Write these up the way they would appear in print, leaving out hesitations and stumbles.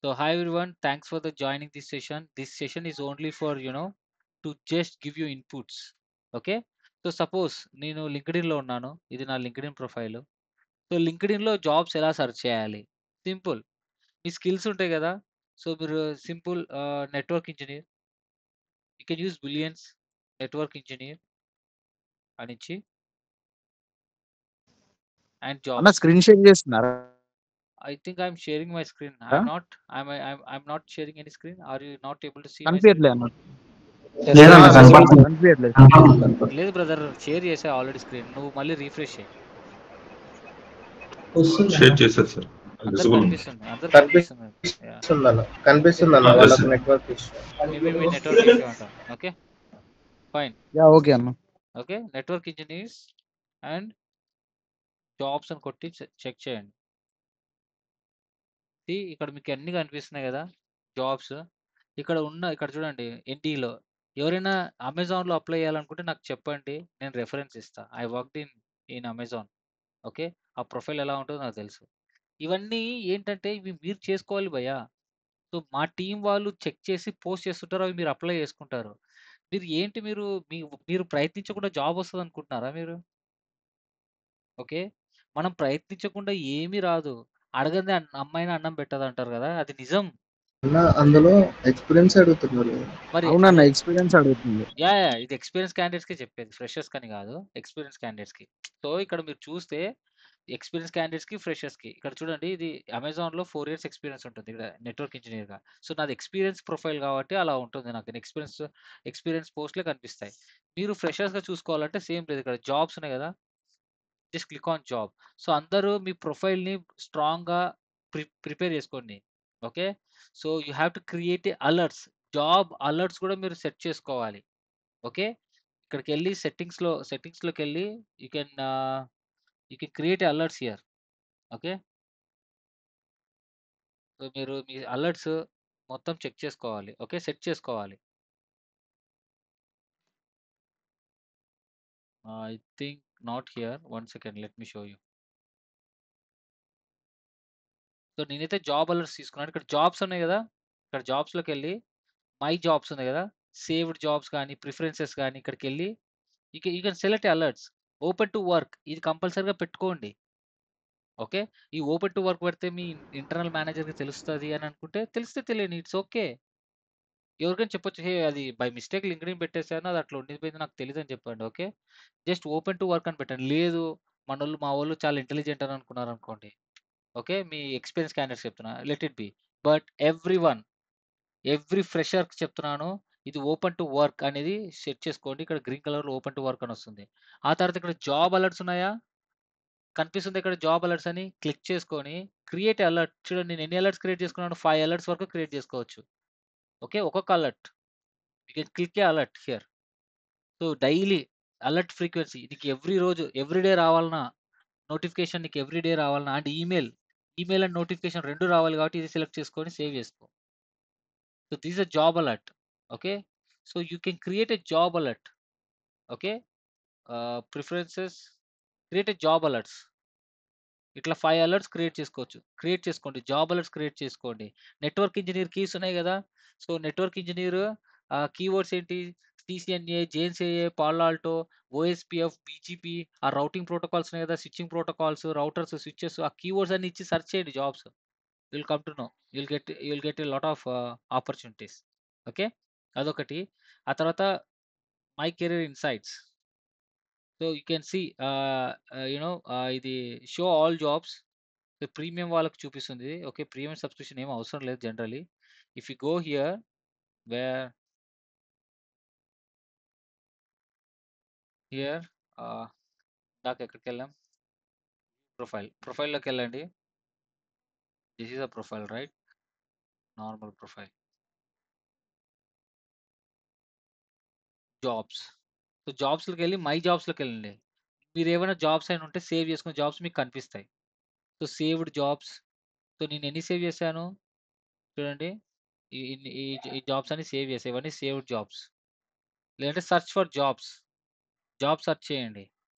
So hi everyone, thanks for the joining this session. This session is only for to just give you inputs. Okay. So suppose నేను LinkedIn లో ఉన్నాను, ఇది నా LinkedIn profile. So LinkedIn లో jobs ఎలా search చేయాలి? Simple. మీ skills ఉంటాయి కదా. సో మీరు simple network engineer, you can use billions network engineer అనిచ్చి అండ్ అన్న జాబ్స్. స్క్రీన్ షేర్ చేస్తున్నారా? I think I'm sharing my screen. I'm not sharing any screen. Are you not able to see my screen? కనిపించట్లే అన్న. లేదన్న కనపడుతుంది. కనిపించట్లేదు. లేదు brother, share చేసా already screen. నువ్వు మళ్ళీ రీఫ్రెష్ చేయి. షేర్ చేశారు సార్. అందరు విజిబుల్ ఉంది. కనిపిస్తుంది, అందరు కనిపిస్తుంది. కనిపిస్తుందన్న Yes, వాళ్ళకి sir. Network issue. మేబీ మీ నెట్వర్క్ ఇష్యూ అంటాం. Okay fine. యా ఓకే అన్న. Okay, network engineers and jobs అని కొట్టి చెక్ చేయండి. ఇక్కడ మీకు అన్ని కనిపిస్తున్నాయి కదా జాబ్స్. ఇక్కడ చూడండి, ఎన్డీలో ఎవరైనా అమెజాన్లో అప్లై చేయాలనుకుంటే నాకు చెప్పండి, నేను రెఫరెన్స్ ఇస్తా. I worked in Amazon. Okay, ఆ ప్రొఫైల్ ఎలా ఉంటుందో నాకు తెలుసు. ఇవన్నీ ఏంటంటే ఇవి మీరు చేసుకోవాలి భయ్యా. సో మా టీం వాళ్ళు చెక్ చేసి పోస్ట్ చేస్తుంటారు, అవి మీరు అప్లై చేసుకుంటారు. మీరు ప్రయత్నించకుండా జాబ్ వస్తుంది అనుకుంటున్నారా మీరు? ఓకే, మనం ప్రయత్నించకుండా ఏమీ రాదు. అడగందే అమ్మాయిని అన్నం పెట్టదు అంటారు కదా, అది నిజం. అన్న అందులో ఎక్స్పీరియన్స్ అడుగుతున్నారు. మరి అవునన్న, ఎక్స్పీరియన్స్ అడుగుతుంది. యా ఇది ఎక్స్పీరియన్స్ క్యాండిడేట్స్ కి చెప్పేది, ఫ్రెషర్స్ కని కాదు, ఎక్స్పీరియన్స్ క్యాండిడేట్స్ కి. సో ఇక్కడ మీరు చూస్తే ఎక్స్పీరియన్స్ క్యాండిడేట్స్ కి, ఫ్రెషర్స్ కి, ఇక్కడ చూడండి, ఇది అమెజాన్ లో 4 years ఎక్స్పీరియన్స్ ఉంటుంది ఇక్కడ నెట్వర్క్ ఇంజనీర్ గా. సో నాది ఎక్స్పీరియన్స్ ప్రొఫైల్ కాబట్టి అలా ఉంటుంది, నాకు ఎక్స్పీరియన్స్ పోస్ట్లే కనిపిస్తాయి. మీరు ఫ్రెషర్స్ గా చూసుకోవాలంటే సేమ్ లేదు, ఇక్కడ జాబ్స్ ఉన్నాయి కదా, just click on job. So అందరూ మీ ప్రొఫైల్ ని స్ట్రాంగ్ గా ప్రిపేర్ చేసుకోండి. Okay, so you have to create alerts. Job alerts కూడా మీరు సెట్ చేసుకోవాలి. ఓకే, ఇక్కడికి వెళ్ళి సెట్టింగ్స్లోకి వెళ్ళి you can create alerts here. Okay, so మీరు మీ అలర్ట్స్ మొత్తం చెక్ చేసుకోవాలి. ఓకే, సెట్ చేసుకోవాలి. I think not here, 1 second, let me show you. So నేనైతే జాబ్ అలర్ట్స్ తీసుకున్నాను. ఇక్కడ జాబ్స్ ఉన్నాయి కదా, ఇక్కడ జాబ్స్లోకి వెళ్ళి మై జాబ్స్ ఉన్నాయి కదా, సేవ్డ్ జాబ్స్ కానీ ప్రిఫరెన్సెస్ కానీ, ఇక్కడికి వెళ్ళి you can select alerts. Open to work ఇది కంపల్సరీగా పెట్టుకోండి. ఓకే, ఈ ఓపెన్ టు వర్క్ పెడితే మీ ఇంటర్నల్ మేనేజర్కి తెలుస్తుంది అని అనుకుంటే తెలిస్తే తెలియని, ఇట్స్ ఓకే. ఎవరికైనా చెప్పొచ్చు, హే అది బై మిస్టేక్ లింక్డ్ఇన్ పెట్టేశాను, అది అట్లా ఉండిపోయింది, నాకు తెలియదు అని చెప్పండి. Okay, just open to work అని పెట్టండి. లేదు మా వాళ్ళు చాలా ఇంటెలిజెంట్ అని అనుకున్నారు అనుకోండి, ఓకే, మీ ఎక్స్పీరియన్స్ క్యాండిడేట్స్ చెప్తున్నా, let it be. But every fresher చెప్తున్నాను, ఇది ఓపెన్ టు వర్క్ అనేది సెట్ చేసుకోండి. ఇక్కడ గ్రీన్ కలర్ లో ఓపెన్ టు వర్క్ అని వస్తుంది. ఆ తర్వాత ఇక్కడ జాబ్ అలర్ట్స్ ఉన్నాయా, కనిపిస్తుంది ఇక్కడ జాబ్ అలర్ట్స్ అని, క్లిక్ చేసుకొని క్రియేట్ అలర్ట్. చూడండి నేను ఎన్ని అలర్ట్స్ క్రియేట్ చేసుకున్నాను, 5 అలర్ట్స్ వరకు క్రియేట్ చేసుకోవచ్చు. ఓకే, ఒక్కొక్క alert you can click A alert here. So daily alert frequency నీకు ఎవ్రీడే రావాలన్నా, నోటిఫికేషన్ నీకు ఎవ్రీడే రావాలన్నా, అండ్ ఈమెయిల్ అండ్ నోటిఫికేషన్ 2 రావాలి కాబట్టి ఇది సెలెక్ట్ చేసుకొని సేవ్ చేసుకో. So this a job alert. Okay, so you can create a job alert. Okay, preferences, create a job alerts. ఇట్లా 5 అలర్ట్స్ క్రియేట్ చేసుకోండి, జాబ్ అలర్ట్స్ క్రియేట్ చేసుకోండి. Network engineer keys ఉన్నాయి కదా, సో నెట్వర్క్ ఇంజనీర్ కీవర్డ్స్ ఏంటి, CCNA, జేఎన్సీఏ, పాలో, ఓఎస్పిఎఫ్, BGP, ఆ routing protocols ఉన్నాయి కదా, switching protocols, routers, switches, ఆ కీవర్డ్స్ అన్ని ఇచ్చి సెర్చ్ చేయండి jobs. Will come to know, you'll get a lot of opportunities. Okay, అదొకటి. ఆ తర్వాత my career insights. So you can see ఇది షో ఆల్ జాబ్స్. ప్రీమియం వాళ్ళకి చూపిస్తుంది. ఓకే, ప్రీమియం సబ్స్క్రిప్షన్ ఏం అవసరం లేదు generally. If you go here where here దాకా ఎక్కడికి వెళ్ళాం, ప్రొఫైల్లోకి వెళ్ళండి. This is a profile right, normal profile, jobs. So జాబ్స్లోకి వెళ్ళి మై జాబ్స్లోకి వెళ్ళండి. మీరు ఏమైనా జాబ్స్ అయినా ఉంటే సేవ్ చేసుకున్న జాబ్స్ మీకు కనిపిస్తాయి. So saved jobs. సో నేను ఎన్ని సేవ్ చేశాను చూడండి, ఈ ఈ జాబ్స్ అన్ని సేవ్ చేసాయి, ఇవన్నీ సేవ్డ్ జాబ్స్. లేదంటే సర్చ్ ఫర్ జాబ్ సెర్చ్ చేయండి.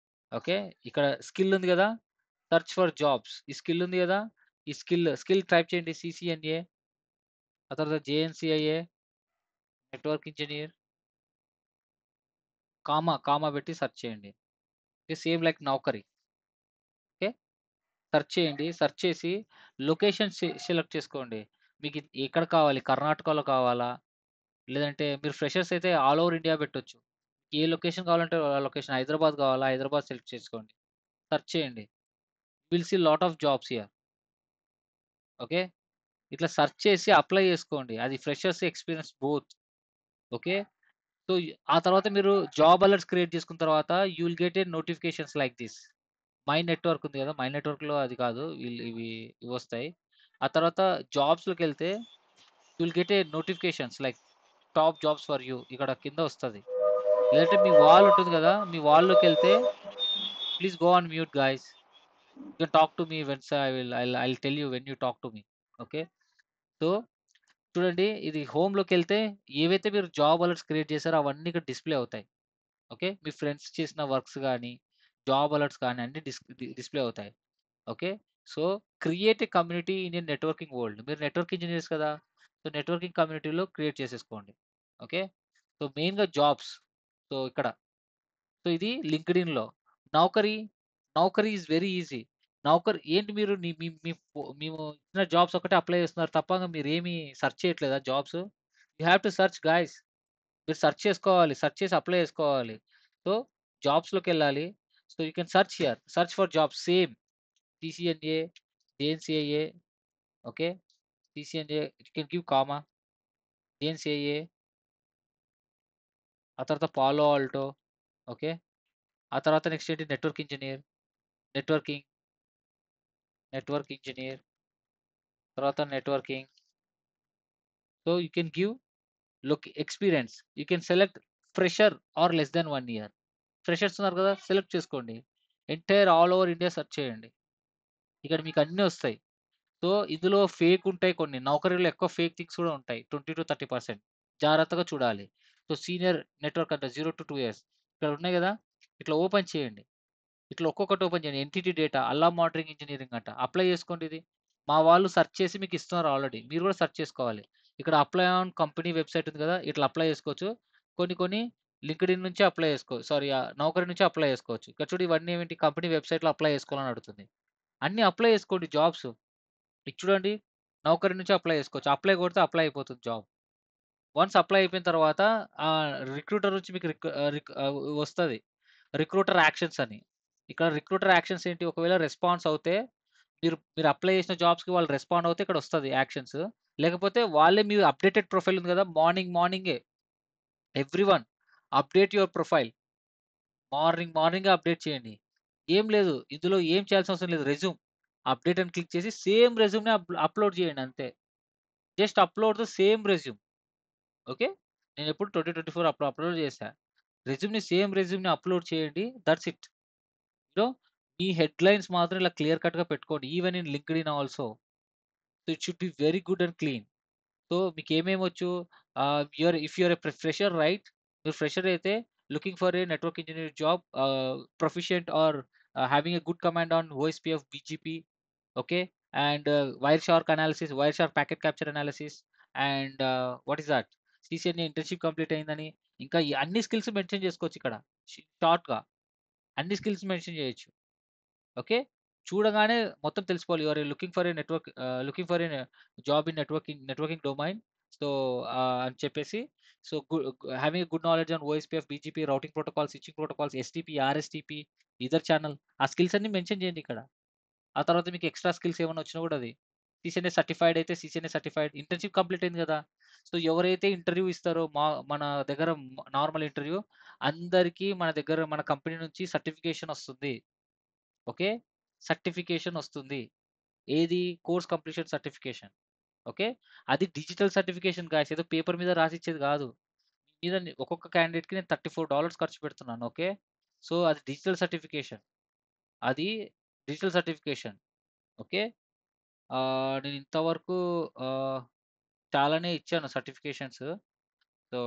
ఓకే, ఇక్కడ స్కిల్ ఉంది కదా, సెర్చ్ ఫర్ జాబ్స్. ఈ స్కిల్ ఉంది కదా, ఈ స్కిల్ టైప్ చేయండి, సిసిఎన్ఏ. ఆ తర్వాత జేఎన్‌సీఐఏ, నెట్వర్క్ ఇంజినీర్, కామా పెట్టి సెర్చ్ చేయండి. ఓకే. సేమ్ లైక్ నౌకరీ. ఓకే. సెర్చ్ చేయండి. సెర్చ్ చేసి లొకేషన్ సెలెక్ట్ చేసుకోండి. మీకు ఎక్కడ కావాలి? కర్ణాటకలో కావాలా? లేదంటే మీరు ఫ్రెషర్స్ అయితే ఆల్ ఓవర్ ఇండియా పెట్టొచ్చు. ఏ లొకేషన్ కావాలంటే ఆ లొకేషన్. హైదరాబాద్ కావాలా? హైదరాబాద్ సెలెక్ట్ చేసుకోండి. సెర్చ్ చేయండి. Will see lot of jobs here. Okay. ఇట్లా సెర్చ్ చేసి అప్లై చేసుకోండి. అది freshers, experience both. Okay. So, ఆ తర్వాత మీరు జాబ్ అలర్ట్స్ క్రియేట్ చేసుకున్న తర్వాత you will get a notifications like this. My network ఉంది కదా! మై నెట్వర్క్‌లో అది కాదు. ఇవొస్తాయి. ఆ తర్వాత జాబ్స్‌లోకెళ్తే you will get a notifications like top jobs for you ఇక్కడ కింద వస్తది. లేదంటే మీ వాల్ ఉంటుంది కదా! మీ వాల్‌లోకెళ్తే please go on mute guys. You can talk to me when I will tell you when you talk to me. Okay. So, చూడండి ఇది హోమ్‌లోకెళ్తే ఏవైతే మీరు జాబ్ అలర్ట్స్ క్రియేట్ చేసారో అవన్నీ ఇక్కడ డిస్‌ప్లే అవుతాయి. ఓకే. మీ ఫ్రెండ్స్ చేసిన వర్క్స్ గాని, జాబ్ అలర్ట్స్ కానీ అన్నీ డిస్‌ప్లే అవుతాయి. Okay. So, create a community in a networking world. మీరు నెట్వర్క్ ఇంజినీర్స్ కదా! సో, నెట్వర్కింగ్ కమ్యూనిటీలో క్రియేట్ చేసేసుకోండి. ఓకే. సో, మెయిన్‌గా జాబ్స్. సో, ఇక్కడ. సో, ఇది లింక్డ్ఇన్‌లో. నౌకరీ, నౌకరీ ఈస్ వెరీ ఈజీ. నౌకరీ ఏంటి మీరు ని మీ మీ ఫో మేము ఇచ్చిన జాబ్స్ ఒక్కటే అప్లై చేస్తున్నారు తప్ప మీరేమి సెర్చ్ చేయట్లేదా jobs? You have to search guys. మీరు సెర్చ్ చేసుకోవాలి. సెర్చ్ చేసి అప్లై చేసుకోవాలి. సో, జాబ్స్‌లోకెళ్ళాలి. So, you can search here. Search for jobs same CCNA, JNCIA. Okay. CCNA you can give comma, JNCIA, ఆ తర్వాత పాలో ఆల్టో. ఓకే. ఆ తర్వాత next ఏంటి network engineer, networking, network engineer, తర్వాత networking. So, you can give experience. You can select fresher or less than 1 year. Freshers ఉన్నారు కదా! Select చేసుకోండి. Entire all over India search చేయండి. ఇక్కడ మీకు అన్నీ వస్తాయి. సో, ఇందులో ఫేక్ ఉంటాయి కొన్ని. నౌకరీలో ఎక్కువ ఫేక్ థింగ్స్ కూడా ఉంటాయి. 20-30% జాగ్రత్తగా చూడాలి. సో, సీనియర్ నెట్వర్క్ అంట 0-2 ఇయర్స్. ఇక్కడ ఉన్నాయి గదా! ఇట్లా ఓపెన్ చేయండి. ఇట్లా ఒక్కొక్కటి ఓపెన్ చేయండి. ఎంటిటీ డేటా, అల్లా మానిటరింగ్ ఇంజినీరింగ్ అంట. అప్లై చేసుకోండి ఇది. మా వాళ్ళు సెర్చ్ చేసి మీకు ఇస్తున్నారు ఆల్రెడీ. మీరు కూడా సెర్చ్ చేసుకోవాలి. ఇక్కడ అప్లై ఆన్ కంపెనీ వెబ్‌సైట్ ఉంది కదా! ఇట్లా అప్లై చేసుకోవచ్చు. కొన్ని లింక్డ్ఇన్ నుంచి అప్లై సారీ నౌకరీ నుంచి అప్లై చేసుకోవచ్చు. ఇక్కడ చూడు ఇవన్నీ ఏంటి కంపెనీ వెబ్‌సైట్‌లో అప్లై చేసుకోవాలని అడుగుతుంది. అన్నీ అప్లై చేసుకోండి జాబ్స్. ఇది చూడండి నౌకరీ నుంచి అప్లై చేసుకోవచ్చు. అప్లై కొడితే అప్లై అయిపోతుంది జాబ్. వన్స్ అప్లై అయిపోయిన తర్వాత రిక్రూటర్ నుంచి మీకు వస్తది. రిక్రూటర్ యాక్షన్స్ అని. ఇక్కడ రిక్రూటర్ యాక్షన్స్ ఏంటి? ఒకవేళ రెస్పాన్స్ అవుతే మీరు అప్లై చేసిన జాబ్స్‌కి వాళ్ళు రెస్పాండ్ అవుతే ఇక్కడ వస్తది యాక్షన్స్. లేకపోతే వాళ్ళే మీ అప్డేటెడ్ ప్రొఫైల్ ఉంది కదా! మార్నింగే ఎవ్రీవన్ అప్డేట్ యువర్ ప్రొఫైల్. మార్నింగే అప్డేట్ చేయండి. ఏం లేదు. ఇందులో ఏం చేయాల్సిన అవసరం లేదు. రెజ్యూమ్ అప్డేట్ అని క్లిక్ చేసి సేమ్ రెజ్యూమ్‌ని అప్‌లోడ్ చేయండి అంతే. Just upload the same resume. Okay. నేనెప్పుడు 2024 అప్‌లోడ్ చేశా. సేమ్ రెజ్యూమ్‌ని అప్‌లోడ్ చేయండి. That's it. యూ నో మీ హెడ్‌లైన్స్ మాత్రం ఇలా క్లియర్ కట్‌గా పెట్టుకోండి. Even in LinkedIn also. So, it should be very good and clean. So, మీకేమేమొచ్చు if you're a fresher right? మీరు ఫ్రెషర్ అయితే looking for a network engineer job proficient or having a good command on OSPF, BGP. Okay. And wireshark packet capture analysis and what is that? CCNA internship complete అయిందని ఇంకా ఈ అన్ని skills mention చేసుకోవచ్చు ఇక్కడ. షార్ట్‌గా అన్ని skills mention చేయొచ్చు. Okay. చూడగానే మొత్తం తెలిసిపోవాలి. You are looking for a job in networking domain. So, అని చెప్పేసి so, having a good knowledge on OSPF, BGP, routing protocols, switching protocols, STP, RSTP, ether channel ఆ స్కిల్స్ అన్నీ మెన్షన్ చేయండి ఇక్కడ. ఆ తర్వాత మీకు ఎక్స్‌ట్రా స్కిల్స్ ఏమన్నా వచ్చినా కూడా అది. సీసీఎన్ఏ సర్టిఫైడ్ అయితే సీసీఎన్ఏ సర్టిఫైడ్. ఇంటర్న్‌షిప్ కంప్లీట్ అయింది గదా! సో, ఎవరైతే ఇంటర్వ్యూ ఇస్తారో మన దగ్గర నార్మల్ ఇంటర్వ్యూ అందరికీ మన కంపెనీ నుంచి సర్టిఫికేషన్ వస్తుంది. ఓకే. సర్టిఫికేషన్ వస్తుంది. ఏది? Course completion certification. ఓకే. అది డిజిటల్ సర్టిఫికేషన్ గాయ్స్. ఏదో పేపర్ మీద రాసిచ్చేది గాదు. మీద ఒక్కొక్క క్యాండిడేట్‌కి నేను $34 ఖర్చు పెడుతున్నాను. ఓకే. సో, అది డిజిటల్ సర్టిఫికేషన్. అది డిజిటల్ సర్టిఫికేషన్. ఓకే. నేను ఇంతవరకు ఆహ్, చాలానే ఇచ్చాను సర్టిఫికేషన్స్. So,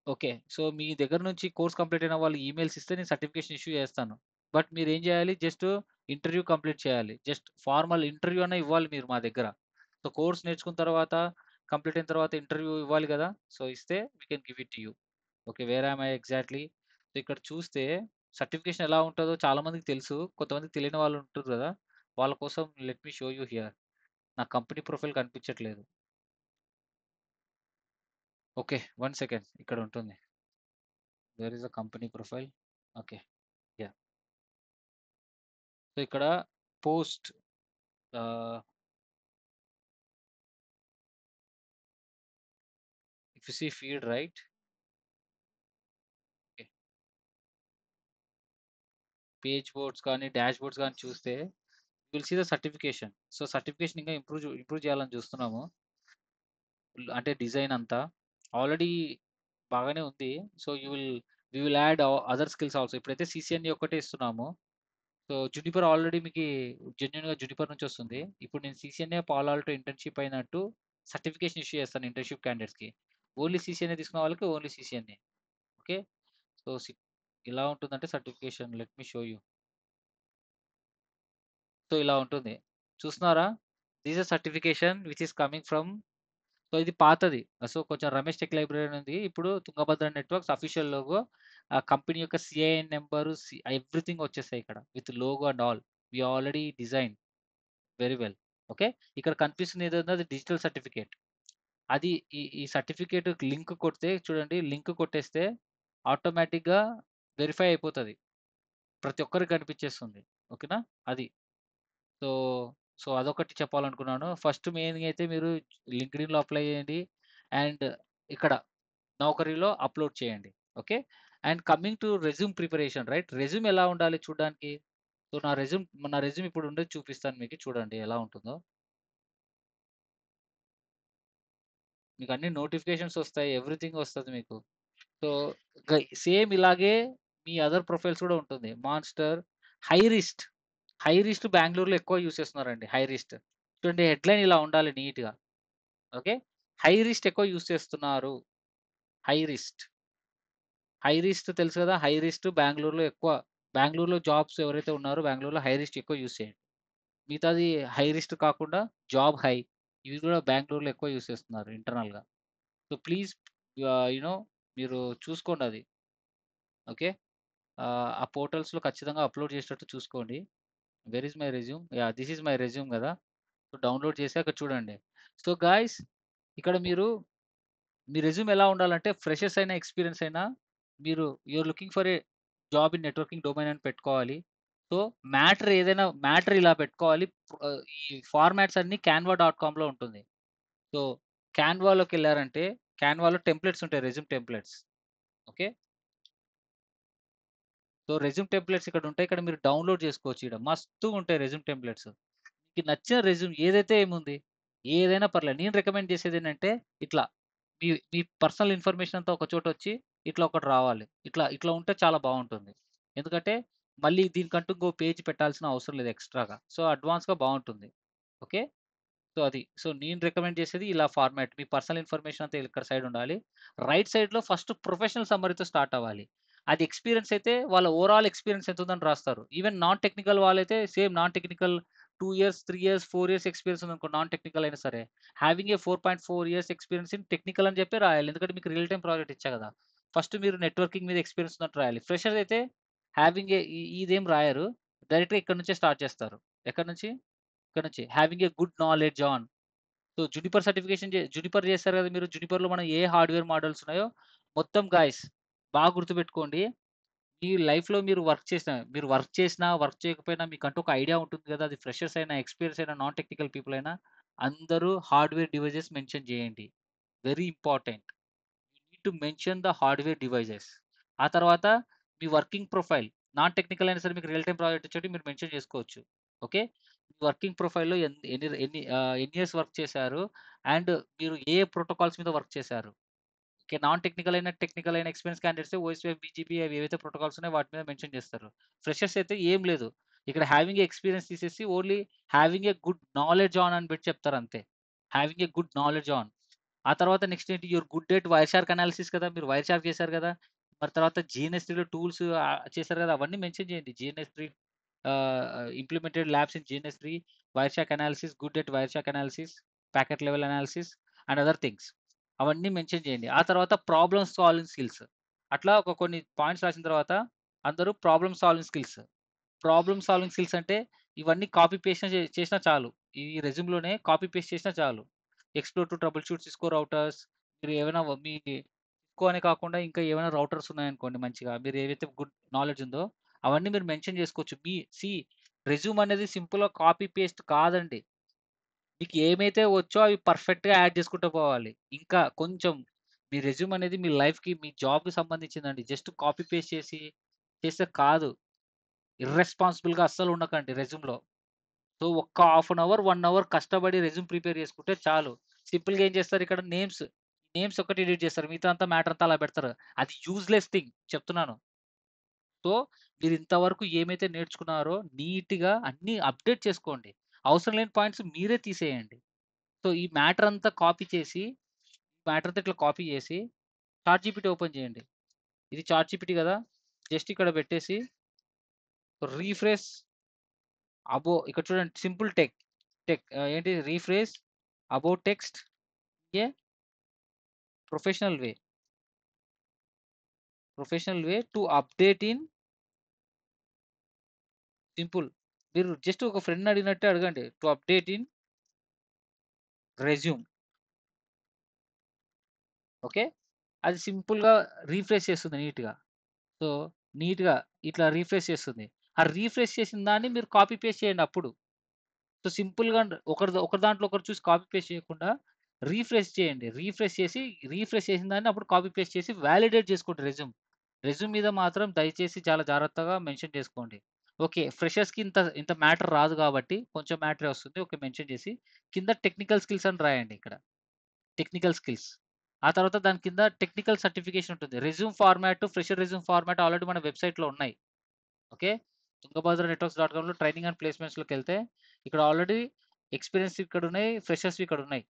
okay. సో, మీ దగ్గర నుంచి కోర్స్ కంప్లీట్ అయిన వాళ్ళు ఈమెయిల్స్ ఇస్తే నేను సర్టిఫికేషన్ ఇష్యూ చేస్తాను. బట్ మీరేం చేయాలి? జస్ట్ ఇంటర్వ్యూ కంప్లీట్ చేయాలి. జస్ట్ ఫార్మల్ ఇంటర్వ్యూ అన్నా ఇవ్వాలి మీరు మా దగ్గర. సో, కోర్స్ నేర్చుకున్న తర్వాత, కంప్లీట్ అయిన తర్వాత ఇంటర్వ్యూ ఇవ్వాలి గదా! సో, ఇస్తే we can give it to you. Okay. Where am I exactly? So, ఇక్కడ చూస్తే సర్టిఫికేషన్ ఎలా ఉంటదో చాలా మందికి తెలుసు. కొంతమందికి తెలియని వాళ్ళు ఉంటారు గదా! వాళ్ళ కోసం let me show you here. నా కంపెనీ ప్రొఫైల్ కనిపించట్లేదు. ఓకే. 1 సెకండ్ ఇక్కడ ఉంటుంది. Where is the company profile? Okay. Yeah! So, ఇక్కడ post ah, if you see feed right? Okay. Page boards కానీ, డాష్ బోర్డ్స్ గాని చూస్తే will see the certification. So, certification ఇంకా improve చేయాలని చూస్తున్నాము. అంటే డిజైన్ అంతా. ఆల్రెడీ బాగానే ఉంది. So, we will add other skills also. ఇప్పుడైతే సీసీఎన్ఏ ఒక్కటే ఇస్తున్నాము. సో, జునిపర్ ఆల్రెడీ మీకి జెన్యూన్‌గా జునిపర్ నుంచి వస్తుంది. ఇప్పుడు నేను సీసీఎన్ఏ, పాలో ఆల్టో ఇంటర్న్‌షిప్ అయినట్టు సర్టిఫికేషన్ ఇష్యూ చేస్తాను ఇంటర్న్‌షిప్ క్యాండిడేట్స్‌కి. ఓన్లీ సీసీఎన్ఏ తీసుకున్న వాళ్ళకి ఓన్లీ సీసీఎన్ఏ. ఓకే. సో, ఎలా ఉంటుందంటే certification let me show you. So, ఇలా ఉంటుంది. చూస్తున్నారా? This is certification which is coming from. So, ఇది పాతది. సో, కొంచెం రమేష్ టెక్ లైబ్రరీ అని ఉంది. ఇప్పుడు తుంగభద్ర నెట్వర్క్స్ అఫీషియల్ లోగో, ఆ కంపెనీ యొక్క సీఐఎన్ నంబరు, ఎవ్రీథింగ్ వచ్చేసాయి ఇక్కడ with logo and all. We already design very well. Okay. ఇక్కడ కనిపిస్తుంది ఏదైతే అది డిజిటల్ సర్టిఫికేట్. అది ఈ సర్టిఫికేట్ లింక్ కొడితే చూడండి, లింక్ కొట్టేస్తే ఆటోమేటిక్‌గా వెరిఫై అయిపోతది. ప్రతి ఒక్కరికి కనిపించేస్తుంది. ఓకేనా? అది. సో, అదొకటి చెప్పాలనుకున్నాను. ఫస్ట్ మెయిన్‌గా అయితే మీరు లింక్డ్ఇన్‌లో అప్లై చేయండి. అండ్ ఇక్కడ నౌకరీలో అప్‌లోడ్ చేయండి. Okay. And coming to resume preparation right? Resume ఎలా ఉండాలి చూడ్డానికి? సో, నా రెజ్యూమ్ ఇప్పుడు ఉండేది చూపిస్తాను మీకు చూడండి ఎలా ఉంటుందో. మీకు అన్ని నోటిఫికేషన్స్ వస్తాయి. ఎవ్రీథింగ్ వస్తది మీకు. సో, సేమ్ ఇలాగే మీ అదర్ ప్రొఫైల్స్ కూడా ఉంటుంది. మాన్స్టర్, హైరిస్ట్. హైరిస్ట్ బెంగుళూరులో ఎక్కువ యూజ్ చేస్తున్నారండి హైరిస్ట్. చూడండి హెడ్‌లైన్ ఇలా ఉండాలి నీట్‌గా. ఓకే. హైరిస్ట్ ఎక్కువ యూజ్ చేస్తున్నారు. హైరిస్ట్. హైరిస్ట్ తెలుసు కదా! హైరిస్ట్ బెంగుళూరులో ఎక్కువ. బెంగుళూరులో జాబ్స్ ఎవరైతే ఉన్నారో బెంగుళూరులో హైరిస్ట్ ఎక్కువ యూజ్ చేయండి. మిగతాది హైరిస్ట్ కాకుండా జాబ్ హై. ఇవి కూడా బెంగుళూరులో ఎక్కువ యూజ్ చేస్తున్నారు ఇంటర్నల్‌గా. సో, ప్లీజ్ యూ నో మీరు చూసుకోండి అది. ఓకే. ఆ పోర్టల్స్‌లో ఖచ్చితంగా అప్‌లోడ్ చేసేటట్టు చూసుకోండి. Where is my resume? Yeah! This is my resume గదా! సో, డౌన్‌లోడ్ చేసాక చూడండి. సో, గైస్ ఇక్కడ మీ రెజ్యూమ్ ఎలా ఉండాలంటే ఫ్రెషర్స్ అయినా, ఎక్స్‌పీరియన్స్ అయినా మీరు you are looking for a job in networking domain అని పెట్టుకోవాలి. సో, మ్యాటర్ ఇలా పెట్టుకోవాలి. ఈ ఫార్మాట్స్ అన్నీ canva.comలో ఉంటుంది. సో, canvaలోకెళ్లారంటే canvaలో టెంప్లేట్స్ ఉంటాయి. Resume templates. Okay. So, resume templates ఇక్కడ ఉంటాయి. ఇక్కడ మీరు డౌన్‌లోడ్ చేసుకోవచ్చు ఈడ. మస్తుగుంటాయి రెజ్యూమ్ టెంప్లేట్స్. మీకు నచ్చిన రెజ్యూమ్ ఏదైతే ఏముంది? ఏదైనా పర్లేదు. నేను రికమెండ్ చేసేదేంటంటే ఇట్లా మీ మీ పర్సనల్ ఇన్ఫర్మేషన్ అంతా ఒక చోటొచ్చి ఇట్లా ఒకటి రావాలి. ఇట్లా ఉంటే చాలా బావుంటుంది. ఎందుకంటే మళ్ళీ దీనికంటూ ఇంకో పేజ్ పెట్టాల్సిన అవసరం లేదు ఎక్స్‌ట్రాగా. సో, అడ్వాన్స్‌గా బావుంటుంది. ఓకే. సో, అది. సో, నేను రికమెండ్ చేసేది ఇలా ఫార్మాట్. మీ పర్సనల్ ఇన్ఫర్మేషన్ అంతా ఇక్కడ సైడ్ ఉండాలి. రైట్ సైడ్‌లో ఫస్ట్ ప్రొఫెషనల్ సమ్మరీతో స్టార్ట్ అవ్వాలి. అది ఎక్స్‌పీరియన్స్ అయితే వాళ్ళ ఓవరాల్ ఎక్స్‌పీరియన్స్ ఎంతుందని రాస్తారు. ఈవెన్ నాన్ టెక్నికల్ వాళ్ళైతే same non technical 2 years, 3 years, 4 years experience ఉందనుకో నాన్ టెక్నికల్ అయినా సరే. Having A 4.4 years experience in technical అని చెప్పి రాయాలి. ఎందుకంటే మీకు రియల్ టైమ్ ప్రాజెక్ట్ ఇచ్చా కదా! ఫస్ట్ మీరు నెట్వర్కింగ్ మీద ఎక్స్‌పీరియన్స్ ఉన్నట్టు రాయాలి. ఫ్రెషర్స్ అయితే హావింగ్ ఏ ఇదేం రాయరు. డైరెక్ట్‌గా ఇక్కడి నుంచే స్టార్ట్ చేస్తారు. ఎక్కడి నుంచి? ఇక్కడ నుంచి. Having a good knowledge on. So, Juniper చేస్తారు కదా మీరు. జునిపర్‌లో మనం ఏ హార్డ్‌వేర్ మోడల్స్ ఉన్నాయో మొత్తం గాయ్స్ బాగా గుర్తుపెట్టుకోండి. మీ లైఫ్‌లో మీరు వర్క్ చేసినా, వర్క్ చేయకపోయినా మీకంటూ ఒక ఐడియా ఉంటుంది కదా! అది ఫ్రెషర్స్ అయినా, ఎక్స్‌పీరియన్స్ అయినా, నాన్ టెక్నికల్ పీపుల్ అయినా అందరూ హార్డ్‌వేర్ డివైసెస్ మెన్షన్ చేయండి. Very important. You need to mention the hardware devices. ఆ తర్వాత మీ వర్కింగ్ ప్రొఫైల్ నాన్ టెక్నికల్ అయినా సరే మీకు రియల్ టైమ్ ప్రాజెక్ట్ వచ్చేటి మీరు మెన్షన్ చేసుకోవచ్చు. ఓకే. మీ వర్కింగ్ ప్రొఫైల్‌లో ఎన్ని ఇయర్స్ వర్క్ చేశారు? అండ్ మీరు ఏ ప్రోటోకాల్స్ మీద వర్క్ చేశారు? ఓకే. నాన్ టెక్నికల్ అయినా, టెక్నికల్ అయిన ఎక్స్‌పీరియన్స్ క్యాండిడేట్స్ ఓఎస్‌పీఎఫ్, బీజీపీ అవి ఏవైతే ప్రోటోకాల్స్ ఉన్నాయో వాటి మీద మెన్షన్ చేస్తారు. ఫ్రెషర్స్ అయితే ఏం లేదు. ఇక్కడ హావింగ్ ఏ ఎక్స్‌పీరియన్స్ తీసేసి only having a good knowledge on అని పెట్టి చెప్తారు అంతే. Having a good knowledge on. ఆ తర్వాత నెక్స్ట్ ఏంటి your good at wire shark analysis కదా! మీరు వైర్ షార్క్ చేశారు కదా! మరి తర్వాత జీఎన్ఎస్3లో టూల్స్ చేశారు కదా! అవన్నీ మెన్షన్ చేయండి. GNS three implemented labs in GNS three, Wireshark analysis, good at Wireshark analysis, packet level analysis and other things. అవన్నీ మెన్షన్ చేయండి. ఆ తర్వాత ప్రాబ్లమ్ సాల్వింగ్ స్కిల్స్. అట్లా కొన్ని పాయింట్స్ రాసిన తర్వాత అందరూ problem solving skills. Problem solving skills అంటే ఇవన్నీ కాపీ పేస్ట్ చేసినా చాలు. ఈ రెజ్యూమ్‌లోనే కాపీ పేస్ట్ చేసినా చాలు. Explore to trouble shoot Cisco routers. మీరు ఏమైనా మీ సిస్కో అనే కాకుండా ఇంకా ఏమైనా రౌటర్స్ ఉన్నాయనుకోండి మంచిగా. మీరు ఏవైతే గుడ్ నాలెడ్జ్ ఉందో అవన్నీ మీరు మెన్షన్ చేసుకోవచ్చు. రెజ్యూమ్ అనేది సింపుల్‌గా కాపీ పేస్ట్ కాదండి. మీకు ఏమైతే వచ్చో అవి పర్ఫెక్ట్‌గా యాడ్ చేసుకుంటూ పోవాలి. ఇంకా కొంచెం మీ రెజ్యూమ్ అనేది మీ లైఫ్‌కి, మీ జాబ్‌కి సంబంధించిందండి. జస్ట్ కాపీ పేస్ట్ చేస్తే కాదు. ఇర్రెస్పాన్సిబుల్‌గా అస్సలు ఉండకండి రెజ్యూమ్‌లో. సో, ఒక్క హాఫ్ అన్ అవర్, 1 అవర్ కష్టపడి రెజ్యూమ్ ప్రిపేర్ చేసుకుంటే చాలు. సింపుల్‌గా ఏం చేస్తారు ఇక్కడ నేమ్స్ ఒక్కటి ఎడిట్ చేస్తారు. మిగతా అంతా మ్యాటర్ అంతా అలా పెడతారు. అది యూజ్‌లెస్ థింగ్ చెప్తున్నాను. సో, మీరు ఇంతవరకు ఏమైతే నేర్చుకున్నారో నీట్‌గా అన్నీ అప్డేట్ చేసుకోండి. అవసరం లేని పాయింట్స్ మీరే తీసేయండి. సో, ఈ మ్యాటర్ అంతా కాపీ చేసి, మ్యాటర్ అంతా ఇట్లా కాపీ చేసి చాట్‌జీపీటీ ఓపెన్ చేయండి. ఇది చాట్‌జీపీటీ కదా! జస్ట్ ఇక్కడ పెట్టేసి రిఫ్రెష్ ఇక్కడ చూడండి సింపుల్ ఏంటి refresh about text a professional way. Professional way to update in simple. మీరు జస్ట్ ఒక ఫ్రెండ్‌ని అడిగినట్టే అడగండి. To update in resume. Okay. అది సింపుల్‌గా రిఫ్రెష్ చేస్తుంది నీట్‌గా. సో, నీట్‌గా ఇట్లా రిఫ్రెష్ చేస్తుంది. ఆ రిఫ్రెష్ చేసిన దాన్ని మీరు కాపీ పేస్ట్ చేయండి అప్పుడు. సో, సింపుల్‌గా ఒకరి దాంట్లో ఒకరు చూసి కాపీ పేస్ట్ చేయకుండా రిఫ్రెష్ చేయండి. రిఫ్రెష్ చేసిన దాన్ని అప్పుడు కాపీ పేస్ట్ చేసి వాలిడేట్ చేసుకోండి రెజ్యూమ్. రెజ్యూమ్ మీద మాత్రం దయచేసి చాలా జాగ్రత్తగా మెన్షన్ చేసుకోండి. ఓకే. ఫ్రెషర్స్‌కి ఇంత ఇంత మ్యాటర్ రాదు కాబట్టి కొంచెం మ్యాటరే వస్తుంది. ఓకే. మెన్షన్ చేసి కింద టెక్నికల్ స్కిల్స్ అని రాయండి ఇక్కడ. Technical skills. ఆ తర్వాత దాని కింద టెక్నికల్ సర్టిఫికేషన్ ఉంటుంది. ఫ్రెషర్ రెజ్యూమ్ ఫార్మాట్ ఆల్రెడీ మన వెబ్‌సైట్‌లో ఉన్నాయి. ఓకే. తుంగభద్ర నెట్వర్క్స్.comలో ట్రైనింగ్ అండ్ ప్లేస్‌మెంట్స్‌లోకెళ్తే ఇక్కడ ఆల్రెడీ ఎక్స్‌పీరియన్స్ ఇక్కడున్నాయి. ఫ్రెషర్స్‌వి ఇక్కడున్నాయి.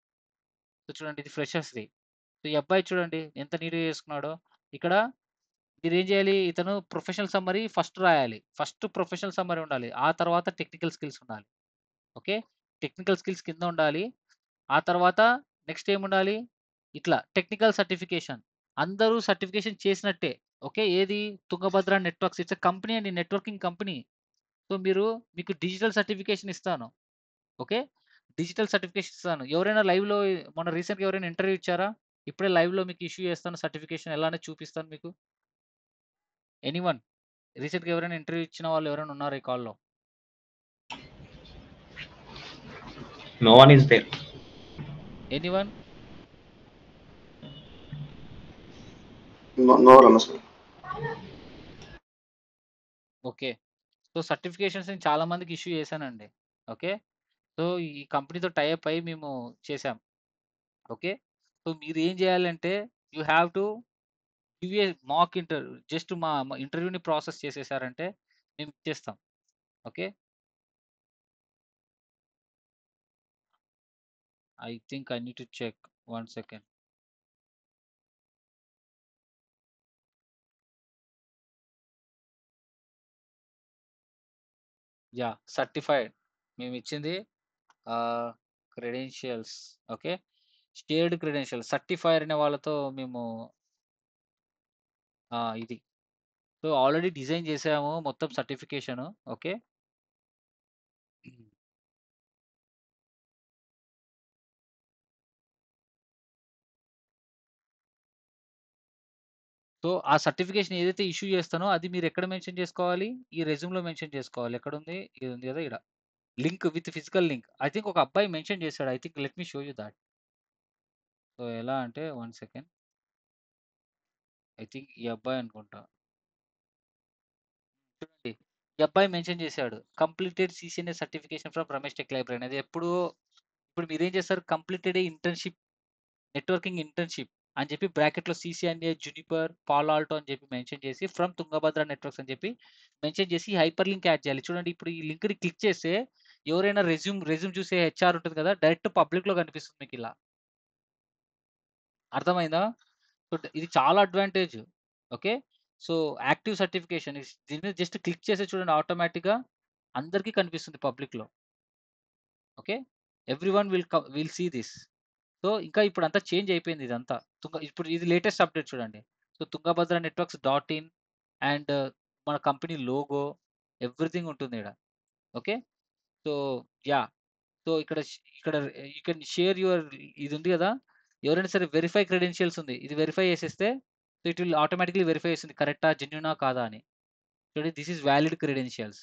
సో, చూడండి ఇది ఫ్రెషర్స్‌ది. సో, ఈ అబ్బాయి చూడండి ఎంత నీట్‌గా చేసుకున్నాడో. ఇక్కడ మీరేం చేయాలి? ఇతను ప్రొఫెషనల్ సమ్మరీ ఫస్ట్ రాయాలి. ఫస్ట్ ప్రొఫెషనల్ సమ్మరీ ఉండాలి. ఆ తర్వాత టెక్నికల్ స్కిల్స్ ఉండాలి. ఓకే. టెక్నికల్ స్కిల్స్ కింద ఉండాలి. ఆ తర్వాత నెక్స్ట్ ఏముండాలి? ఇట్లా టెక్నికల్ సర్టిఫికేషన్. అందరూ సర్టిఫికేషన్ చేసినట్టే. ఓకే. ఏది? Tungabhadra networks. It's a company అండి. Networking company. సో, మీకు డిజిటల్ సర్టిఫికేషన్ ఇస్తాను. ఓకే. డిజిటల్ సర్టిఫికేషన్ ఇస్తాను. ఎవరైనా లైవ్‌లో మొన్న రీసెంట్‌గా ఎవరైనా ఇంటర్వ్యూ ఇచ్చారా? ఇప్పుడే లైవ్‌లో మీకు ఇష్యూ చేస్తాను సర్టిఫికేషన్ ఎలా అనేది చూపిస్తాను మీకు. ఎనీవన్? రీసెంట్‌గా ఎవరైనా ఇంటర్వ్యూ ఇచ్చిన వాళ్ళు ఎవరైనా ఉన్నారా ఈ కాల్‌లో? No one is there. Anyone? No Ramesh. Okay. So, certifications నేను చాలా మందికి ఇష్యూ చేశానండి. ఓకే. సో, ఈ కంపెనీతో టై అప్ అయ్యి మేము చేసాం. ఓకే. సో, మీరేం చేయాలంటే you have to give a mock interview. Just మా ఇంటర్వ్యూని ప్రాసెస్ చేసేసారంటే మేము ఇచ్చేస్తాం. Okay. I think I need to check. 1 second. Yeah! Certified. మేమిచ్చింది credentials. Okay. Shared credentials. Certifier అనే వాళ్ళతో మేము ఇది. సో, ఆల్రెడీ డిజైన్ చేసాము మొత్తం సర్టిఫికేషను. ఓకే. సో, ఆ సర్టిఫికేషన్ ఏదైతే ఇష్యూ చేస్తానో అది మీరెక్కడ మెన్షన్ చేసుకోవాలి? ఈ రెజ్యూమ్‌లో మెన్షన్ చేసుకోవాలి. ఎక్కడుంది? ఇది ఉంది గదా! ఈడ. Link with physical link. I think ఒక అబ్బాయి మెన్షన్ చేసాడు. I think let me show you thought. So, ఎలా అంటే 1 సెకండ్. ఐ థింక్ ఈ అబ్బాయి అనుకుంటా. చూడండి. ఈ అబ్బాయి మెన్షన్ చేసాడు. Completed CCNA certification from Ramesh tech library అనేది ఇప్పుడు మీరేం చేస్తారు? కంప్లీటెడ్ ఇంటర్న్‌షిప్ నెట్వర్కింగ్ ఇంటర్న్‌షిప్ అని చెప్పి బ్రాకెట్‌లో సీసీఎన్ఏ, జునిపర్, పాలో ఆల్టో అని చెప్పి మెన్షన్ చేసి ఫ్రమ్ తుంగభద్ర నెట్వర్క్స్ అని చెప్పి మెన్షన్ చేసి హైపర్ లింక్ యాడ్ చేయాలి. చూడండి ఇప్పుడు ఈ లింక్‌ని క్లిక్ చేస్తే ఎవరైనా రెజ్యూమ్ చూసే హెచ్ఆర్ ఉంటుంది కదా! డైరెక్ట్ పబ్లిక్‌లో కనిపిస్తుంది మీకిలా. అర్థమైందా? సో, ఇది చాలా advantage. Okay. So, active certification దీని మీద జస్ట్ క్లిక్ చేసి చూడండి ఆటోమేటిక్‌గా అందరికీ కనిపిస్తుంది పబ్లిక్‌లో. Okay. Everyone will see this. So, ఇంకా ఇప్పుడంతా చేంజ్ అయిపోయింది ఇదంతా. ఇప్పుడు ఇది లేటెస్ట్ అప్‌డేట్ చూడండి. So, Tungabhadra networks dot in and మన కంపెనీ లోగో ఎవ్రీథింగ్ ఉంటుంది ఈడ. ఓకే. So, yeah! సో, ఇక్కడ యూ కెన్ షేర్ ఇది ఉంది గదా! ఎవరైనా సరే వెరిఫై క్రెడెన్షియల్స్ ఉంది. ఇది వెరిఫై చేసేస్తే so, it will automatically verify చేస్తుంది కరెక్టా? జెన్యూనా? కాదా? అని. చూడండి దిస్ ఈస్ వాలిడ్ క్రెడెన్షియల్స్.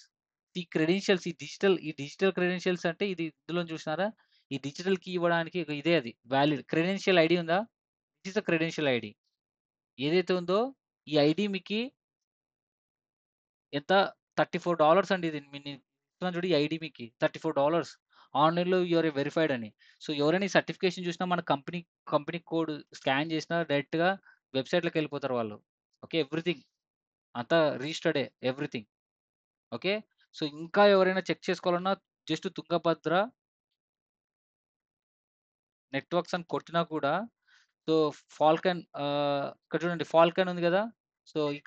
ఈ డిజిటల్ క్రెడెన్షియల్స్ అంటే ఇది ఇందులో చూసినారా? ఈ డిజిటల్ కీ ఇవ్వడానికి ఇదే అది వాలిడ్. క్రెడెన్షియల్ ఐడీ ఉందా? This is the credential ID. ఏదైతే ఉందో ఈ ఐడీ మీకి ఎంత $34 అండి ఇది. నేను ఇస్తున్నాను చూడు ఈ ఐడీ మీకి $34 ఆన్‌లైన్‌లో యూ ఆర్ వెరిఫైడ్ అని. సో, ఎవరైనా ఈ సర్టిఫికేషన్ చూసినా మన కంపెనీ కోడ్ స్కాన్ చేసినా డైరెక్ట్‌గా వెబ్‌సైట్‌లోకెళ్ళిపోతారు వాళ్ళు. ఓకే. ఎవ్రీథింగ్ అంతా రిజిస్టర్డే ఎవ్రీథింగ్. ఓకే. సో, ఇంకా ఎవరైనా చెక్ చేసుకోవాలన్నా జస్ట్ తుంగభద్ర నెట్వర్క్స్ అని కొట్టినా కూడా సో, ఇక్కడ చూడండి ఫాల్కన్ ఉంది గదా! సో, ఈ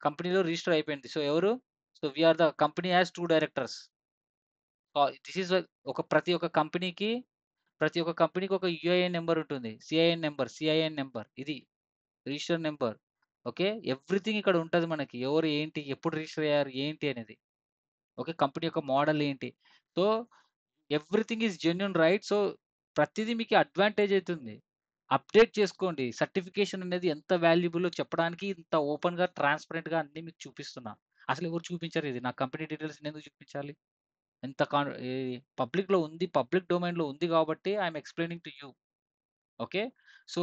కంపెనీలో రిజిస్టర్ అయిపోయింది. సో, ఎవరు? So, we are the company has 2 directors. This is ప్రతి ఒక్క కంపెనీకి ఒక యూఐఎన్ నంబర్ ఉంటుంది. సిఐఎన్ నంబర్ ఇది రిజిస్టర్ నంబర్. ఓకే. ఎవ్రీథింగ్ ఇక్కడ ఉంటది మనకి. ఎవరు ఏంటి? ఎప్పుడు రిజిస్టర్ అయ్యారు? ఏంటి అనేది. ఓకే. కంపెనీ యొక్క మోడల్ ఏంటి? So, everything is genuine right. So, ప్రతిదీ మీకు అడ్వాంటేజ్ అయితుంది. అప్‌డేట్ చేసుకోండి. సర్టిఫికేషన్ అనేది ఎంత వాల్యుబులో చెప్పడానికి ఇంత ఓపెన్‌గా, ట్రాన్స్‌పరెంట్‌గా అన్నీ మీకు చూపిస్తున్నా. అసలు ఎవరు చూపించరు ఇది. నా కంపెనీ డీటెయిల్స్ నేనెందుకు చూపించాలి? ఎంత కాన్ ఈ పబ్లిక్‌లో ఉంది. పబ్లిక్ డొమైన్‌లో ఉంది కాబట్టి I am explaining to you. Okay. So,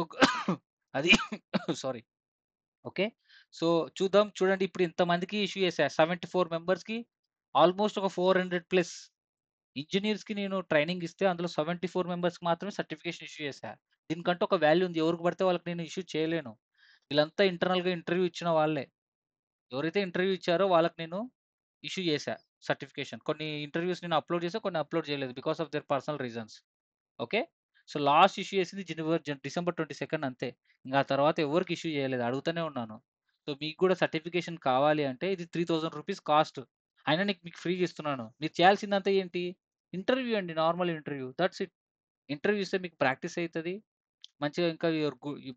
అది సారీ. ఓకే. సో, చూడండి ఇప్పుడు ఇంతమందికి ఇష్యూ చేశా. 74 మెంబర్స్‌కి ఆల్‌మోస్ట్ ఒక 400 ప్లస్ ఇంజినీర్స్‌కి నేను ట్రైనింగ్ ఇస్తే అందులో 74 మెంబర్స్‌కి మాత్రమే సర్టిఫికేషన్ ఇష్యూ చేశా. దీనికంటూ ఒక వాల్యూ ఉంది. ఎవరికి పడితే వాళ్ళకి నేను ఇష్యూ చేయలేను. వీళ్ళంతా ఇంటర్నల్‌గా ఇంటర్వ్యూ ఇచ్చిన వాళ్ళే. ఎవరైతే ఇంటర్వ్యూ ఇచ్చారో వాళ్ళకి నేను ఇష్యూ చేశా సర్టిఫికేషన్. కొన్ని ఇంటర్వ్యూస్ నేను అప్‌లోడ్ చేశా. కొన్ని అప్‌లోడ్ చేయలేదు. Because of their personal reasons. Okay. So, last issue చేసింది డిసెంబర్ 22 అంతే. ఇంక ఆ తర్వాత ఎవరికీ ఇష్యూ చేయలేదు. అడుగుతూనే ఉన్నాను. సో, మీకు కూడా సర్టిఫికేషన్ కావాలి అంటే ఇది ₹3000 కాస్ట్. అయినా మీకు ఫ్రీగా ఇస్తున్నాను. మీరు చేయాల్సిందంతా ఏంటి? ఇంటర్వ్యూ అండి. Normal interview. That's it. Interview ఇస్తే మీకు ప్రాక్టీస్ అయితది. మంచిగా ఇంకా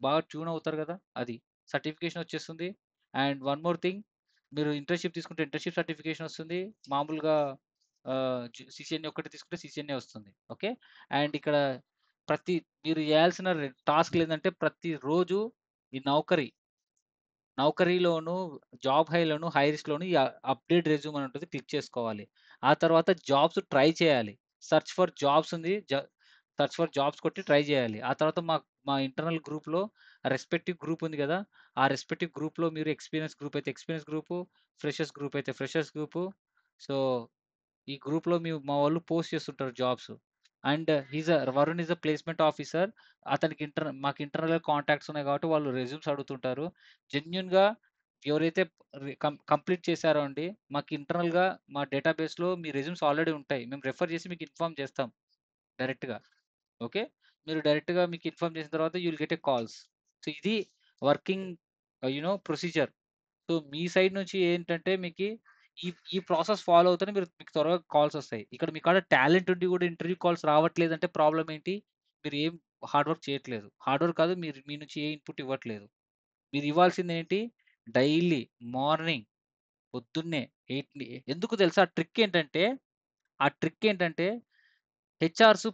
బాగా ట్యూన్ అవుతారు గదా! అది. సర్టిఫికేషన్ వచ్చేస్తుంది. అండ్ వన్ మోర్ థింగ్ మీరు ఇంటర్న్‌షిప్ తీసుకుంటే ఇంటర్న్‌షిప్ సర్టిఫికేషన్ వస్తుంది. మామూలుగా సీసీఎన్ఏ ఒక్కటి తీసుకుంటే సీసీఎన్ఏ వస్తుంది. ఓకే. అండ్ ఇక్కడ ప్రతి మీరు చేయాల్సిన టాస్క్‌లేందంటే ప్రతిరోజు ఈ నౌకరీలోను, జాబ్ హైలోను, హైరిస్ట్‌లోను ఈ అప్‌డేట్ రెజ్యూమ్ అని ఉంటది. క్లిక్ చేసుకోవాలి. ఆ తర్వాత జాబ్స్ ట్రై చేయాలి. సెర్చ్ ఫర్ జాబ్స్ ఉంది. సెర్చ్ ఫర్ జాబ్స్ కొట్టి ట్రై చేయాలి. ఆ తర్వాత మా ఇంటర్నల్ గ్రూప్‌లో రెస్పెక్టివ్ గ్రూప్ ఉంది గదా! ఆ రెస్పెక్టివ్ గ్రూప్‌లో మీరు ఎక్స్‌పీరియన్స్ గ్రూప్ అయితే ఎక్స్‌పీరియన్స్ గ్రూపు, ఫ్రెషర్స్ గ్రూప్ అయితే ఫ్రెషర్స్ గ్రూపు. సో, ఈ గ్రూప్‌లో మా వాళ్ళు పోస్ట్ చేస్తుంటారు jobs. And Varun is a placement officer. అతనికి మాకు ఇంటర్నల్‌గా కాంటాక్ట్స్ ఉన్నాయి కాబట్టి వాళ్ళు రెజ్యూమ్స్ అడుగుతుంటారు. జెన్యూన్‌గా ఎవరైతే కంప్లీట్ చేశారో అండి, మాకు ఇంటర్నల్‌గా మా డేటాబేస్‌లో మీ రెజ్యూమ్స్ ఆల్రెడీ ఉంటాయి. మేము రిఫర్ చేసి మీకు ఇన్ఫార్మ్ చేస్తాం డైరెక్ట్‌గా. ఓకే. మీరు డైరెక్ట్‌గా మీకు ఇన్ఫార్మ్ చేసిన తర్వాత you will get a calls. So, ఇది వర్కింగ్ ప్రొసీజర్. సో, మీ సైడ్ నుంచి ఏంటంటే ఈ ఈ ప్రాసెస్ ఫాలో అవుతేనే మీకు త్వరగా కాల్స్ వస్తాయి. ఇక్కడ మీ కాడ టాలెంట్ ఉండి కూడా ఇంటర్వ్యూ కాల్స్ రావట్లేదంటే ప్రాబ్లమ్ ఏంటి? మీరు ఏం హార్డ్ వర్క్ చేయట్లేదు. హార్డ్ వర్క్ కాదు మీరు మీ నుంచి ఏ ఇన్‌పుట్ ఇవ్వట్లేదు. మీరు ఇవ్వాల్సిందేంటి? డైలీ మార్నింగ్ పొద్దున్నే 8 ఎందుకు తెలుసా? ఆ ట్రిక్ ఏంటంటే హెచ్ఆర్స్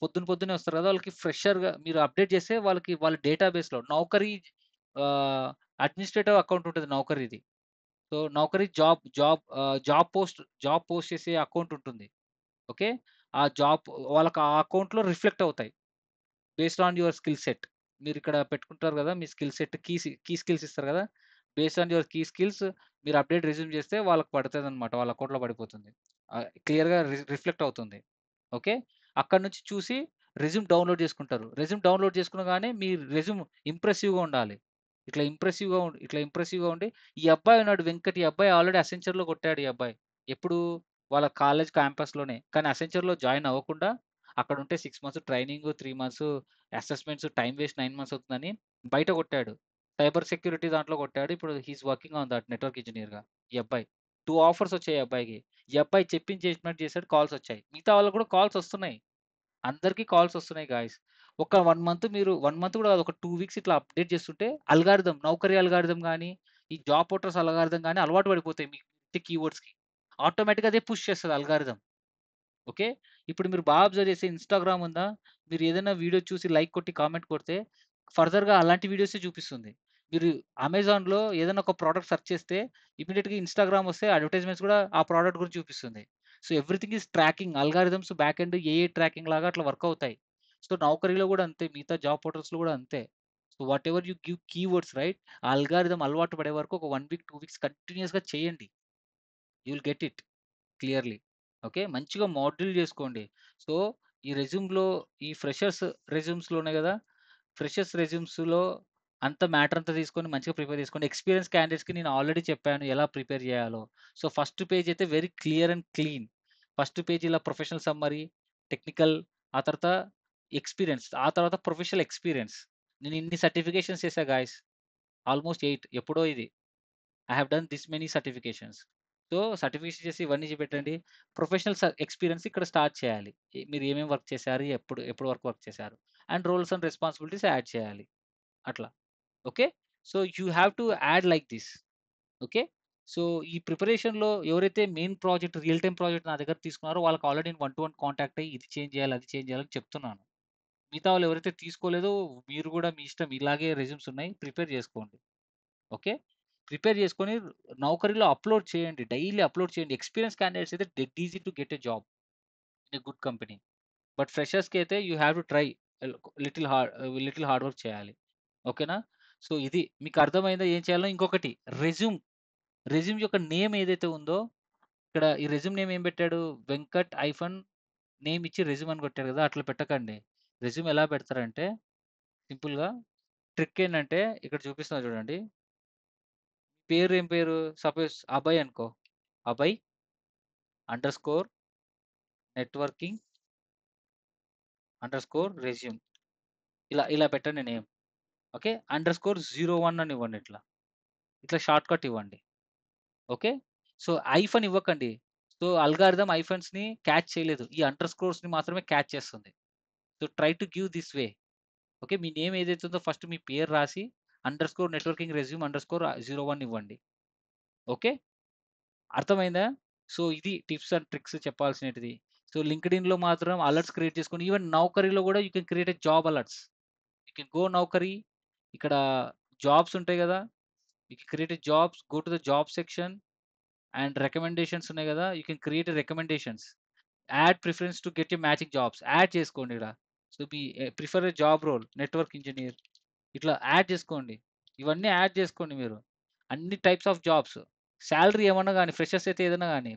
పొద్దున్నే వస్తారు కదా! వాళ్ళకి ఫ్రెషర్‌గా మీరు అప్డేట్ చేస్తే వాళ్ళ డేటాబేస్‌లో నౌకరీ అడ్మినిస్ట్రేటివ్ అకౌంట్ ఉంటది నౌకరీది. సో, నౌకరీ జాబ్ పోస్ట్ చేసే అకౌంట్ ఉంటుంది. ఓకే. ఆ జాబ్ వాళ్ళకి ఆ అకౌంట్‌లో రిఫ్లెక్ట్ అవుతాయి. Based on your skill set. మీరిక్కడ పెట్టుకుంటారు గదా! మీ స్కిల్ సెట్ కీ స్కిల్స్ ఇస్తారు గదా! Based on your key skills మీరు అప్డేట్ రెజ్యూమ్ చేస్తే వాళ్ళకి పడతదనమాట. వాళ్ళ అకౌంట్‌లో పడిపోతుంది. క్లియర్‌గా రిఫ్లెక్ట్ అవుతుంది. ఓకే. అక్కడి నుంచి చూసి రెజ్యూమ్ డౌన్‌లోడ్ చేసుకుంటారు. రెజ్యూమ్ డౌన్‌లోడ్ చేసుకునగానే మీ రెజ్యూమ్ ఇంప్రెసివ్‌గా ఉండాలి. ఇట్లా ఇంప్రెసివ్‌గా ఉండి ఈ అబ్బాయి ఉన్నాడు వెంకట్. ఈ అబ్బాయి ఆల్రెడీ అసెంచర్‌లో కొట్టాడు ఈ అబ్బాయి. ఎప్పుడు? వాళ్ళ కాలేజ్ క్యాంపస్‌లోనే. కానీ అసెంచర్‌లో జాయిన్ అవ్వకుండా అక్కడుంటే 6 months training, 3 months assessments, time waste 9 months అవుతుందని బయట కొట్టాడు. సైబర్ సెక్యూరిటీ దాంట్లో కొట్టాడు. ఇప్పుడు he's working on that network ఇంజినీర్‌గా ఈ అబ్బాయి. 2 ఆఫర్స్ వచ్చాయి ఈ అబ్బాయికి. ఈ అబ్బాయి చెప్పింది చేసినట్టు చేసాడు. కాల్స్ వచ్చాయి. మిగతా వాళ్ళకి కూడా కాల్స్ వస్తున్నాయి. అందరికి కాల్స్ వస్తున్నాయి గాయ్స్. ఒక 1 మంత్ మీరు 1 మంత్ కూడా కాదు. ఒక 2 వీక్స్ ఇట్లా అప్డేట్ చేస్తుంటే అల్గారిథమ్, నౌకరీ అల్గారిథమ్ గాని, ఈ జాబ్ పోర్టల్స్ అల్గారిథమ్ గాని అలవాటు పడిపోతాయి మీ కీవర్డ్స్‌కి. ఆటోమేటిక్‌గా అదే పుష్ చేస్తది అల్గారిథమ్. ఓకే. ఇప్పుడు మీరు బాగా అబ్జర్వ్ చేస్తే ఇన్‌స్టాగ్రామ్ ఉందా? మీరు ఏదైనా వీడియో చూసి లైక్ కొట్టి, కామెంట్ కొడితే ఫర్దర్‌గా అలాంటి వీడియోసే చూపిస్తుంది. మీరు అమెజాన్‌లో ఏదైనా ఒక ప్రొడక్ట్ సెర్చ్ చేస్తే ఇమ్మీడియేట్‌గా ఇన్‌స్టాగ్రామ్ వస్తే అడ్వర్టైజ్‌మెంట్స్ కూడా ఆ ప్రొడక్ట్ గురించి చూపిస్తుంది. So, everything is tracking. Algorithms back end AI tracking లాగా అట్లా వర్క్ అవుతాయి. సో, నౌకరీలో కూడా అంతే. మిగతా జాబ్ పోర్టల్స్‌లో కూడా అంతే. So, whatever you give keywords right? ఆ అల్గారిథమ్ అలవాటు పడే వరకు ఒక 1 వీక్, 2 వీక్స్ కంటిన్యూయస్‌గా చేయండి. You will get it. Clearly. Okay. మంచిగా మాడ్యూల్ జేసుకోండి. సో, ఈ రెజ్యూమ్‌లో ఈ ఫ్రెషర్స్ రెజ్యూమ్స్‌లో ఉన్నాయి గదా! ఫ్రెషర్స్ రెజ్యూమ్స్‌లో అంత మ్యాటర్ అంతా తీసుకొని మంచిగా ప్రిపేర్ చేసుకోండి. ఎక్స్‌పీరియన్స్ క్యాండిడేట్స్‌కి నేను ఆల్రెడీ చెప్పాను ఎలా ప్రిపేర్ జేయాలో. సో, ఫస్ట్ పేజ్ అయితే very clear and clean. First page ఇలా ప్రొఫెషనల్ సమ్మరీ, టెక్నికల్, ఆ తర్వాత ఎక్స్‌పీరియన్స్, ఆ తర్వాత ప్రొఫెషనల్ ఎక్స్‌పీరియన్స్. నేను ఇన్ని సర్టిఫికేషన్స్ చేశా గాయ్స్. ఆల్‌మోస్ట్ 8 ఎప్పుడో ఇది. I have done this many certifications. So, certification చేసి ఇవన్నీ చూపెట్టండి. ప్రొఫెషనల్ ఎక్స్‌పీరియన్స్ ఇక్కడ స్టార్ట్ చేయాలి. మీరు ఏమేమి వర్క్ చేశారు? ఎప్పుడు ఎప్పుడు వరకు వర్క్ చేశారు? And roles and responsibilities add చేయాలి. అట్లా. Okay. So, you have to add like this. Okay. So, ఈ ప్రిపరేషన్‌లో ఎవరైతే main project, real time project నా దగ్గర తీసుకున్నారో వాళ్ళకి ఆల్రెడీ నేను 1 టు 1 కాంటాక్ట్ అయ్యి ఇది చేంజ్ చేయాలి, అది చేంజ్ చేయాలని చెప్తున్నాను. మిగతా వాళ్ళు ఎవరైతే తీసుకోలేదో మీరు కూడా మీ ఇష్టం ఇలాగే రెజ్యూమ్స్ ఉన్నాయి. ప్రిపేర్ చేసుకోండి. ఓకే. ప్రిపేర్ చేసుకొని నౌకరీలో అప్‌లోడ్ చేయండి. డైలీ అప్‌లోడ్ చేయండి. ఎక్స్‌పీరియన్స్ క్యాండిడేట్స్ అయితే dead easy to get a job in a good company. But ఫ్రెషర్స్‌కి అయితే you have to try little hard work చేయాలి. ఓకేనా? సో, ఇది మీకు అర్థమైందా ఏం చేయాలో? ఇంకొకటి రెజ్యూమ్ యొక్క నేమ్ ఏదైతే ఉందో ఇక్కడ ఈ రెజ్యూమ్ నేమ్ ఏం పెట్టాడు? వెంకట్ హైఫన్ నేమ్ ఇచ్చి రెజ్యూమ్ అని కొట్టారు కదా! అట్లా పెట్టకండి. రెజ్యూమ్ ఎలా పెడతారంటే సింపుల్‌గా ట్రిక్ ఏంటంటే ఇక్కడ చూపిస్తున్నా చూడండి. పేరు ఏం పేరు? సపోజ్ అభయ్ అనుకో. Abhay underscore networking underscore resume ఇలా పెట్టండి నేమ్. ఓకే. అండర్‌స్కోర్ 01 అని ఇవ్వండి ఇట్లా. ఇట్లా షార్ట్‌కట్ ఇవ్వండి. ఓకే. సో, హైఫన్ ఇవ్వకండి. సో, అల్గారిథమ్ హైఫన్స్‌ని క్యాచ్ చేయలేదు. ఈ అండర్‌స్కోర్స్‌ని మాత్రమే క్యాచ్ చేస్తుంది. So, try to give this way. Okay. Me name ఏదైతే ఉందో ఫస్ట్ మీ పేరు రాసి అండర్‌స్కోర్ నెట్వర్కింగ్ రెజ్యూమ్ అండర్‌స్కోర్ 01 ఇవ్వండి. ఓకే. అర్థమైందా? సో, ఇది టిప్స్ అండ్ ట్రిక్స్ చెప్పాల్సినటిది. సో, లింక్డ్ఇన్‌లో మాత్రం అలర్ట్స్ క్రియేట్ చేసుకోండి. ఈవెన్ నౌకరీలో గూడా you can create a job alerts. You can go Naukri. ఇక్కడ జాబ్స్ ఉంటాయి గదా! You can create a jobs. Go to the job section and recommendations ఉన్నాయి గదా! You can create a recommendations. Add preference to get a matching jobs. Add చేసుకోండి ఈడ. So, మీ prefer a job role network engineer ఇట్లా add చేసుకోండి. ఇవన్నీ add చేసుకోండి మీరు. అన్ని టైప్స్ ఆఫ్ జాబ్స్. సాలరీ ఏమన్నా గాని ఫ్రెషర్స్ అయితే ఏదైనా గాని.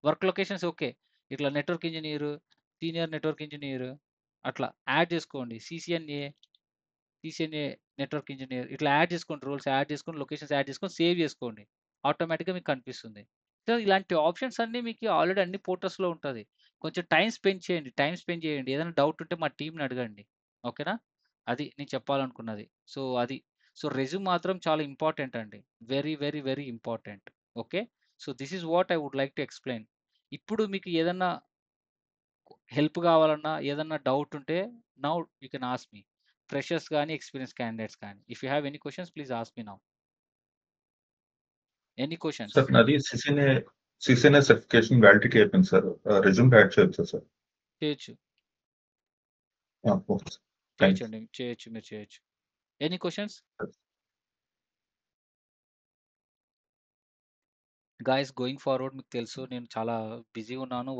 Work locations okay. ఇట్లా network engineer, senior network engineer అట్లా యాడ్ చేసుకోండి. సీసీఎన్ఏ నెట్వర్క్ ఇంజినీర్ ఇట్లా యాడ్ చేసుకోండి. రోల్స్ యాడ్ చేసుకొని, లొకేషన్స్ యాడ్ చేసుకొని సేవ్ చేసుకోండి. ఆటోమేటిక్‌గా మీకు కనిపిస్తుంది. సో, ఇలాంటి ఆప్షన్స్ అన్నీ మీకు ఆల్రెడీ అన్ని పోర్టల్స్‌లో ఉంటది. కొంచెం టైమ్ స్పెండ్ చేయండి. టైమ్ స్పెండ్ చేయండి. ఏదైనా డౌట్ ఉంటే మా టీమ్‌ని అడగండి. ఓకేనా? అది నేను చెప్పాలనుకున్నది. సో, అది. సో, రెజ్యూమ్ మాత్రం చాలా ఇంపార్టెంట్ అండి. Very, very, very important. Okay. So, this is what I would like to explain. ఇప్పుడు మీకు ఏదన్నా హెల్ప్ కావాలన్నా, ఏదన్నా డౌట్ ఉంటే now you can ask me. Freshers గాని, ఎక్స్‌పీరియన్స్ క్యాండిడేట్స్ కానీ. If you have any questions please ask me now. Any questions? Sir నాది CCNA certification validity అయిపోయింది సార్. రెజ్యూమ్ యాడ్ చేయొచ్చా సార్? చేయొచ్చు. Okay sir. Thank you. చేయొచ్చండి. చేయొచ్చు. మీరు చేయొచ్చు. Any questions? Guys going forward మీకు తెలుసు నేను చాలా బిజీగా ఉన్నాను.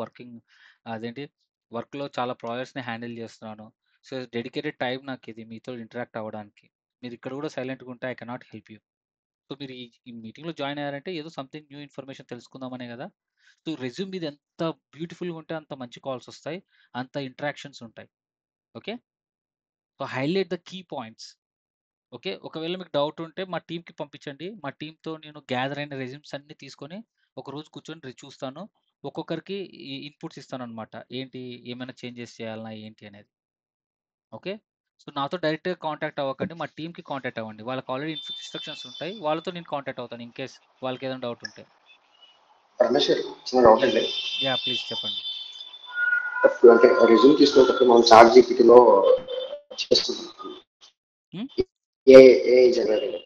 అదేంటి వర్క్‌లో చాలా ప్రాజెక్ట్స్‌ని హ్యాండిల్ చేస్తున్నాను. సో, డెడికేటెడ్ టైమ్ నాకిది మీతో ఇంటరాక్ట్ అవ్వడానికి. మీరు ఇక్కడ కూడా సైలెంట్‌గా ఉంటే I cannot help you. So, మీరు ఈ మీటింగ్‌లో జాయిన్ అయ్యారంటే ఏదో సంథింగ్ న్యూ ఇన్ఫర్మేషన్ తెలుసుకుందామనే కదా! సో, రెజ్యూమ్ మీద ఎంత బ్యూటిఫుల్‌గా ఉంటే అంత మంచి కాల్స్ వస్తాయి. అంత ఇంటరాక్షన్స్ ఉంటాయి. Okay. So, highlight the key points. Okay. ఒకవేళ మీకు డౌట్ ఉంటే మా టీమ్‌కి పంపించండి. మా టీమ్‌తో నేను గ్యాదర్ అయిన రెజ్యూమ్స్ అన్నీ తీసుకొని ఒకరోజు కూర్చొని చూస్తాను. ఒక్కొక్కరికి ఇన్‌పుట్స్ ఇస్తాననమాట. ఏంటి ఏమైనా చేంజెస్ చేయాలనా ఏంటి అనేది. ఓకే. సో నాతో డైరెక్ట్గా కాంటాక్ట్ అవ్వకండి, మా టీమ్కి కాంటాక్ట్ అవ్వండి. వాళ్ళకి ఆల్రెడీ ఇన్స్ట్రక్షన్స్ ఉంటాయి, వాళ్ళతో నేను కాంటాక్ట్ అవుతాను ఇన్ కేస్ వాళ్ళకి ఏదైనా డౌట్ ఉంటే. రమేష్ గారు చిన్న డౌట్ అండి. యా ప్లీజ్ చెప్పండి. అంటే రెజ్యూమ్ తీసుకునేటప్పుడు మనం చాట్ జీపీటీలో చేస్తున్నాం ఏ జనరేట్.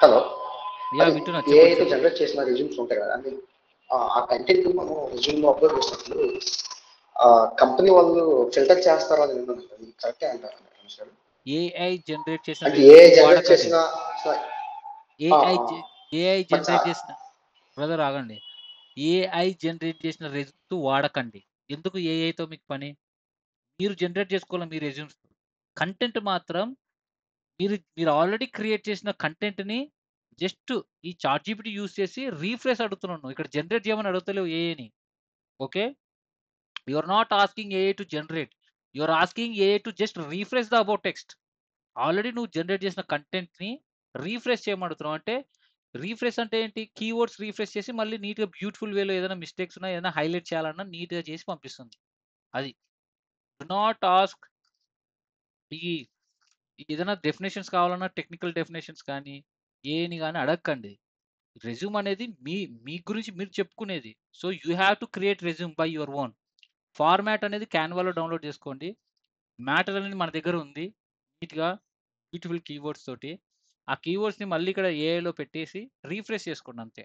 హలో, యా వింటున్నా, ఏఐతో చెప్పండి. జనరేట్ చేసిన రెజ్యూమ్స్ ఉంటాయి కదా, అది ఆ కంటెంట్ మనం రెజ్యూమ్ లో అప్లోడ్ చేసినప్పుడు కంపెనీ వాళ్ళు ఫిల్టర్ చేస్తారా అని విన్నాను. అది కరెక్టే అంటారు రమేష్ గారు? ఏఐ జనరేట్ చేసిన అంటే ఏ రెజ్యూమ్ జనరేట్ వాడకండి. చేసిన ఏఐ జనరేట్ చేసిన బ్రదర్ ఆగండి, ఏఐ జనరేట్ చేసిన రెజ్యూమ్స్ వాడకండి. ఎందుకు ఏఐతో మీకు పని? మీరు జనరేట్ చేసుకోవాలి మీ రెజ్యూమ్స్. కంటెంట్ మాత్రం మీరు ఆల్రెడీ క్రియేట్ చేసిన కంటెంట్ని జస్ట్ ఈ చాట్ జీపీటీ యూస్ చేసి రీఫ్రెష్ అడుగుతున్నాను. ఇక్కడ జనరేట్ చేయమని అడుగుతలేవు ఏఐని. Okay, you are not asking AI to generate, you are asking AI to just refresh the about text. Already నువ్వు జనరేట్ చేసిన కంటెంట్ని రీఫ్రెష్ చేయమంటున్నావు. అంటే రీఫ్రెష్ అంటే ఏంటి? కీవర్డ్స్ రీఫ్రెష్ చేసి మళ్ళీ నీట్గా బ్యూటిఫుల్ వేలో ఏదైనా మిస్టేక్స్ ఉన్నా ఏదైనా హైలైట్ చేయాలన్నా నీట్గా చేసి పంపిస్తుంది. అది డు నాట్ ఆస్క్. ఈ ఏదైనా డెఫినేషన్స్ కావాలన్నా టెక్నికల్ డెఫినేషన్స్ కానీ ఏని కానీ అడగకండి. రెజ్యూమ్ అనేది మీ గురించి మీరు చెప్పుకునేది. So you have to create resume by your own. Format అనేది క్యాన్వాలో డౌన్లోడ్ చేసుకోండి. మ్యాటర్ అనేది మన దగ్గర ఉంది నీట్గా బ్యూటిఫుల్ కీవర్డ్స్ తోటి. ఆ కీవర్డ్స్ని మళ్ళీ ఇక్కడ ఏఐలో పెట్టేసి రీఫ్రెష్ చేసుకోండి అంతే.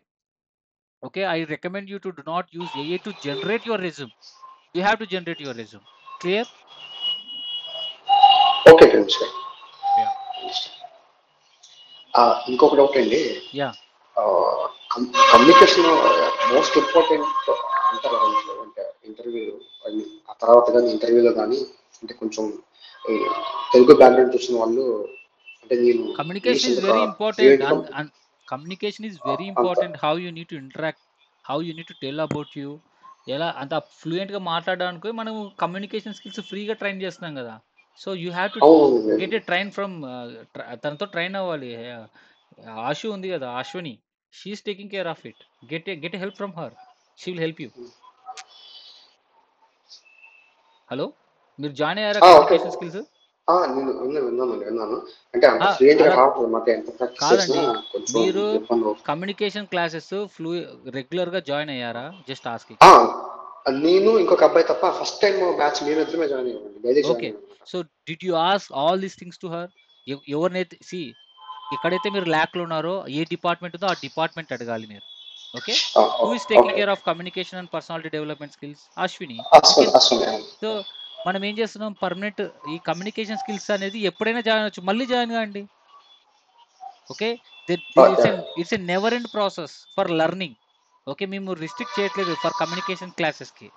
Okay, I recommend you to do not use AI to generate your resume. You have to generate your resume. Clear? Okay Ramesh గారు. యా ఇంకొక డౌట్ అండి. యా కమ్యూనికేషన్ మోస్ట్ ఇంపార్టెంట్ అంటారు కదా, అంటే ఇంటర్వ్యూ ఆ తర్వాత కానీ ఇంటర్వ్యూలో కానీ, అంటే కొంచెం ఈ తెలుగు బ్యాక్గ్రౌండ్ చూసిన వాళ్ళు, అంటే నేను communication is very important. Communication is very important. How you need to interact, how you need to tell about you. ఎలా అంత ఫ్లూయెంట్గా మాట్లాడడానికి మనం కమ్యూనికేషన్ స్కిల్స్ ఫ్రీగా ట్రైన్ చేస్తున్నాం కదా. So you have to get a train from, తనతో train అవ్వాలి. ఆశు ఉంది కదా, Ashwini, she is taking care of it. Get a help from her, she will help you. Hello, మీరు జాయిన్ అయ్యారా కమ్యూనికేషన్ స్కిల్స్? నేను విన్నాను. అంటే అంత ఫ్లూయెంట్ గా రావట్లేదు మాట, ఎంత ప్రాక్టీస్ చేసినా కొంచెం మీరు ఇబ్బంది అవుతుంది. కమ్యూనికేషన్ క్లాసెస్ రెగ్యులర్ గా జాయిన్ అయ్యారా? Just asking. నేను ఇంకొక అబ్బాయి తప్ప ఫస్ట్ టైం బ్యాచ్ మేమిద్దరమే జాయిన్ అయ్యామండి. Okay, so did you ask all these things to her? ఎవరినైతే ఎక్కడైతే మీరు ల్యాక్ లో ఉన్నారో, ఏ డిపార్ట్మెంట్ ఉందో ఆ డిపార్ట్మెంట్ అడగాలి మీరు. Okay, who is taking care of communication and personality development skills? Ashwini. So మనం ఏం చేస్తున్నాం, పర్మనెంట్ ఈ కమ్యూనికేషన్ స్కిల్స్ అనేది ఎప్పుడైనా జాయిన్ అవ్వచ్చు, మళ్ళీ జాయిన్ కాండి. Okay, it's a never end process for learning. Okay, మేము రిస్ట్రిక్ట్ చేయట్లేదు ఫర్ కమ్యూనికేషన్ క్లాసెస్కి.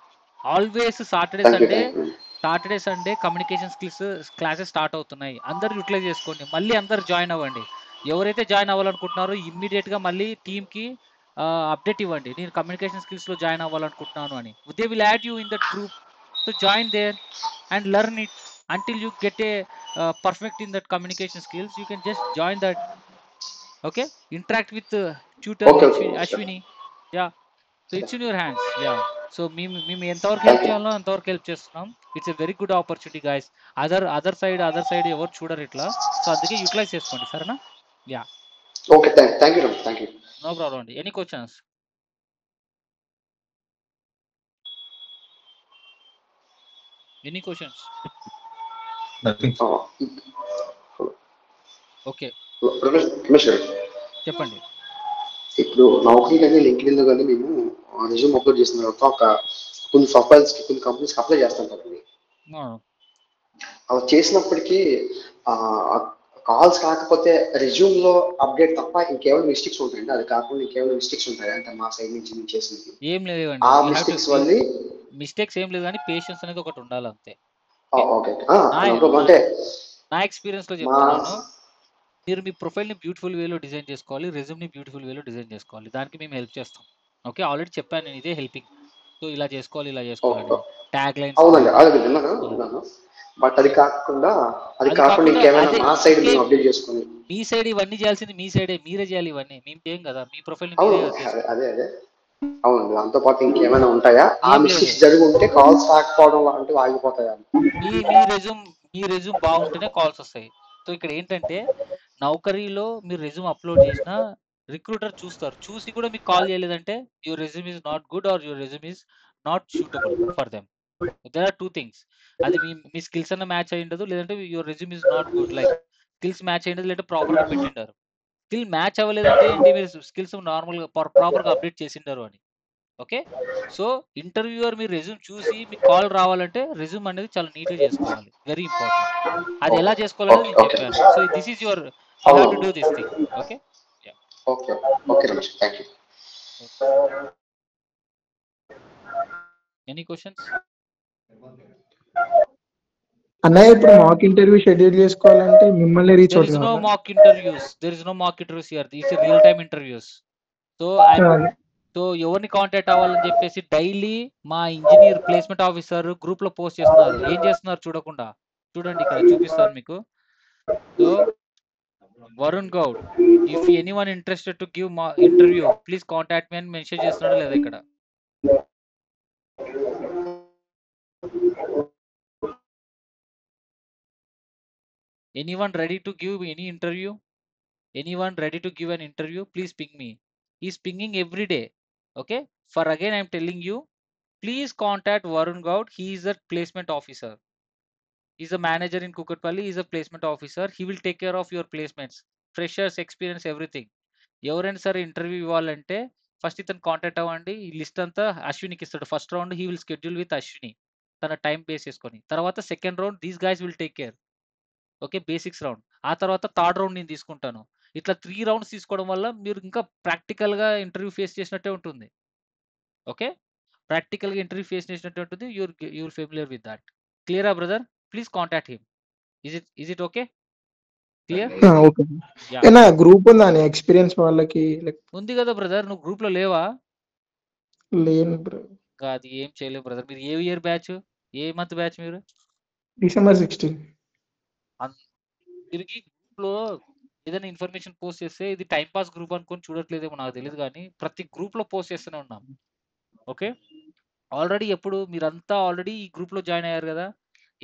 Always Saturday Sunday communication skills classes start అవుతున్నాయి. అందరు యూటిలైజ్ చేసుకోండి, మళ్ళీ అందరు జాయిన్ అవ్వండి. ఎవరైతే జాయిన్ అవ్వాలనుకుంటున్నారో ఇమ్మీడియట్గా మళ్ళీ టీమ్కి అప్డేట్ ఇవ్వండి, నేను కమ్యూనికేషన్ స్కిల్స్లో జాయిన్ అవ్వాలనుకుంటున్నాను అని. They will add you in that group. So join there and learn it until you get a perfect in that communication skills. You can just join that. Okay, interact with tutor Ashwini. Yeah, so it's in your hands. Yeah, so మేము ఎంతవరకు help చేయాలో అంతవరకు help చేస్తున్నాం. It's a very good opportunity guys. Other side ఎవరు చూడరు ఇట్లా, so అందుకే utilize చేసుకోండి, సరేనా? Yeah okay, thank you. No problem అండి. Any questions? Any questions? Nothing. Okay, Ramesh గారు చెప్పండి. ఇప్పుడు నౌకరీ కానీ లింక్డ్ఇన్ కానీ మేము రెజ్యూమ్ అప్లోడ్ చేసిన తర్వాత కొన్ని ప్రొఫైల్స్ కి కొన్ని కంపెనీస్ అప్లై చేస్తాం కదండి. అలా చేసినప్పటికీ కాల్స్ కాకపోతే రెజ్యూమ్ లో అప్డేట్ తప్ప ఇంకేమైనా మిస్టేక్స్ ఉంటాయండి? అది కాకుండా ఇంకేమైనా మిస్టేక్స్ ఉంటాయా? అంటే మా సైడ్ నుంచి మేము చేసింది ఏం లేవండి. ఆ మిస్టేక్స్ వల్ల మిస్టేక్స్ ఏం లేదు, కానీ పేషెన్స్ అనేది ఒకటి ఉండాలి అంతే. అంటే నా ఎక్స్పీరియన్స్ లో చెప్తున్నాను, మీరు మీ ప్రొఫైల్ ని బ్యూటిఫుల్ వేలో డిజైన్ చేసుకోవాలి, రెజ్యూమ్ ని బ్యూటిఫుల్ వేలో డిజైన్ చేసుకోవాలి. దానికి మేము హెల్ప్ చేస్తాం. ఓకే, ఆల్రెడీ చెప్పాను నేను, ఇదే హెల్పింగ్. సో ఇలా చేసుకోవాలి ట్యాగ్ లైన్స్. అవునండి, అది విన్నాను. బట్ అది కాకుండా ఇంకేమైనా మా సైడ్ మేము అప్డేట్ చేసుకొని, మీ సైడ్ ఇవన్నీ చేయాల్సింది మీ సైడే, మీరే చేయాలి ఇవన్నీ. మేము చేయం కదా, మీ ప్రొఫైల్ అదే అవునండి, దాంతో పాటు ఇంకేమైనా ఉంటాయా? ఆ ఏం లేదు. మిస్టేక్స్ జరిగి ఉంటే కాల్స్ రాకపోవడం లాంటివి ఆగిపోతాయా? మీ రెజ్యూమ్ బాగుంటేనే కాల్స్ వస్తాయి. సో ఇక్కడ ఏంటంటే నౌకరీలో మీరు రెజ్యూమ్ అప్లోడ్ చేసినా రిక్రూటర్ చూస్తారు. చూసి కూడా మీకు కాల్ చేయలేదంటే your resume is not good or your resume is not suitable for them. There are 2 things. అది మీ స్కిల్స్ అన్న మ్యాచ్ అయి ఉండదు, లేదంటే your resume is not good. Like skills match అయి ఉండదు, లేదంటే ప్రాపర్‌గా పెట్టిండారు. స్కిల్ మ్యాచ్ అవ్వలేదంటే ఏంటి, మీరు స్కిల్స్ నార్మల్‌గా ప్రాపర్‌గా అప్డేట్ చేసిండారు అని. ఓకే. సో ఇంటర్వ్యూయర్ మీ రెజ్యూమ్ చూసి మీకు కాల్ రావాలంటే రెజ్యూమ్ అనేది చాలా నీట్‌గా చేసుకోవాలి. Very important. అది ఎలా చేసుకోవాలనేది ఓకే నేను ఓకే చెప్పాను. So this is your you have to do this thing. Okay. Yeah! Okay okay Ramesh, thank you. Any questions? అన్నయ్య ఇప్పుడు మాక్ ఇంటర్వ్యూ షెడ్యూల్ చేసుకోవాలంటే మిమ్మల్ని reach There out is no కావాలా? mock interviews. There is no mock interviews here. It's a real time interviews. So ఎవరిని contact అవ్వాలని చెప్పేసి daily మా engineer placement officer group లో పోస్ట్ చేస్తున్నారు. ఏం చేస్తున్నారు చూడకుండా. చూడండి ఇక్కడ చూపిస్తాను మీకు. So Varun Goud, if anyone interested to give మా ఇంటర్వ్యూ ప్లీజ్ కాంటాక్ట్ మీ అని మెన్షన్ చేస్తున్నాడు లేదా ఇక్కడ. Anyone ready to give any interview? Anyone ready to give an interview? Please ping me. He's pinging every day. Okay. For again, I'm telling you, please contact Varun Gaud. He is a placement officer. He's a manager in Kukatpalli. He's a placement officer. He will take care of your placements, freshers, experience, everything. ఎవరైనా సరే interview ఇవ్వాలంటే first ఇతను contact అవ్వండి. ఈ list అంతా అశ్వినికి ఇస్తాడు. First round he will schedule with Ashwini, తన time base చేసుకొని. తర్వాత second round these guys will take care. Okay, basics round. ఆ తర్వాత థర్డ్ రౌండ్ నేను తీసుకుంటాను. ఇట్లా 3 రౌండ్స్ తీసుకోవడం వల్ల మీరు ఇంకా ప్రాక్టికల్గా ఇంటర్వ్యూ ఫేస్ చేసినట్టే ఉంటుంది. ఓకే, ప్రాక్టికల్గా ఇంటర్వ్యూ ఫేస్ చేసినట్టే ఉంటుంది. You're familiar with that. క్లియరా brother? Please contact him. Is it okay? Clear? Okay. Any group ఉందా ఎక్స్పీరియన్స్ వాళ్ళకి? ఉంది కదా బ్రదర్, నువ్వు గ్రూప్ లో లేవా? లేను బ్రో. అది ఏం చేయలేవు బ్రదర్. మీరు ఏ ఇయర్ బ్యాచ్, ఏ మంత్ బ్యాచ్ మీరు? December 16. తిరిగి గ్రూప్ లో ఏదైనా ఇన్ఫర్మేషన్ పోస్ట్ చేస్తే ఇది టైం పాస్ గ్రూప్ అనుకొని చూడట్లేదేమో నాకు తెలియదు, కానీ ప్రతి గ్రూప్ లో పోస్ట్ చేస్తూనే ఉన్నాం. ఓకే, ఆల్రెడీ ఎప్పుడు మీరంతా ఆల్రెడీ ఈ గ్రూప్ లో జాయిన్ అయ్యారు కదా,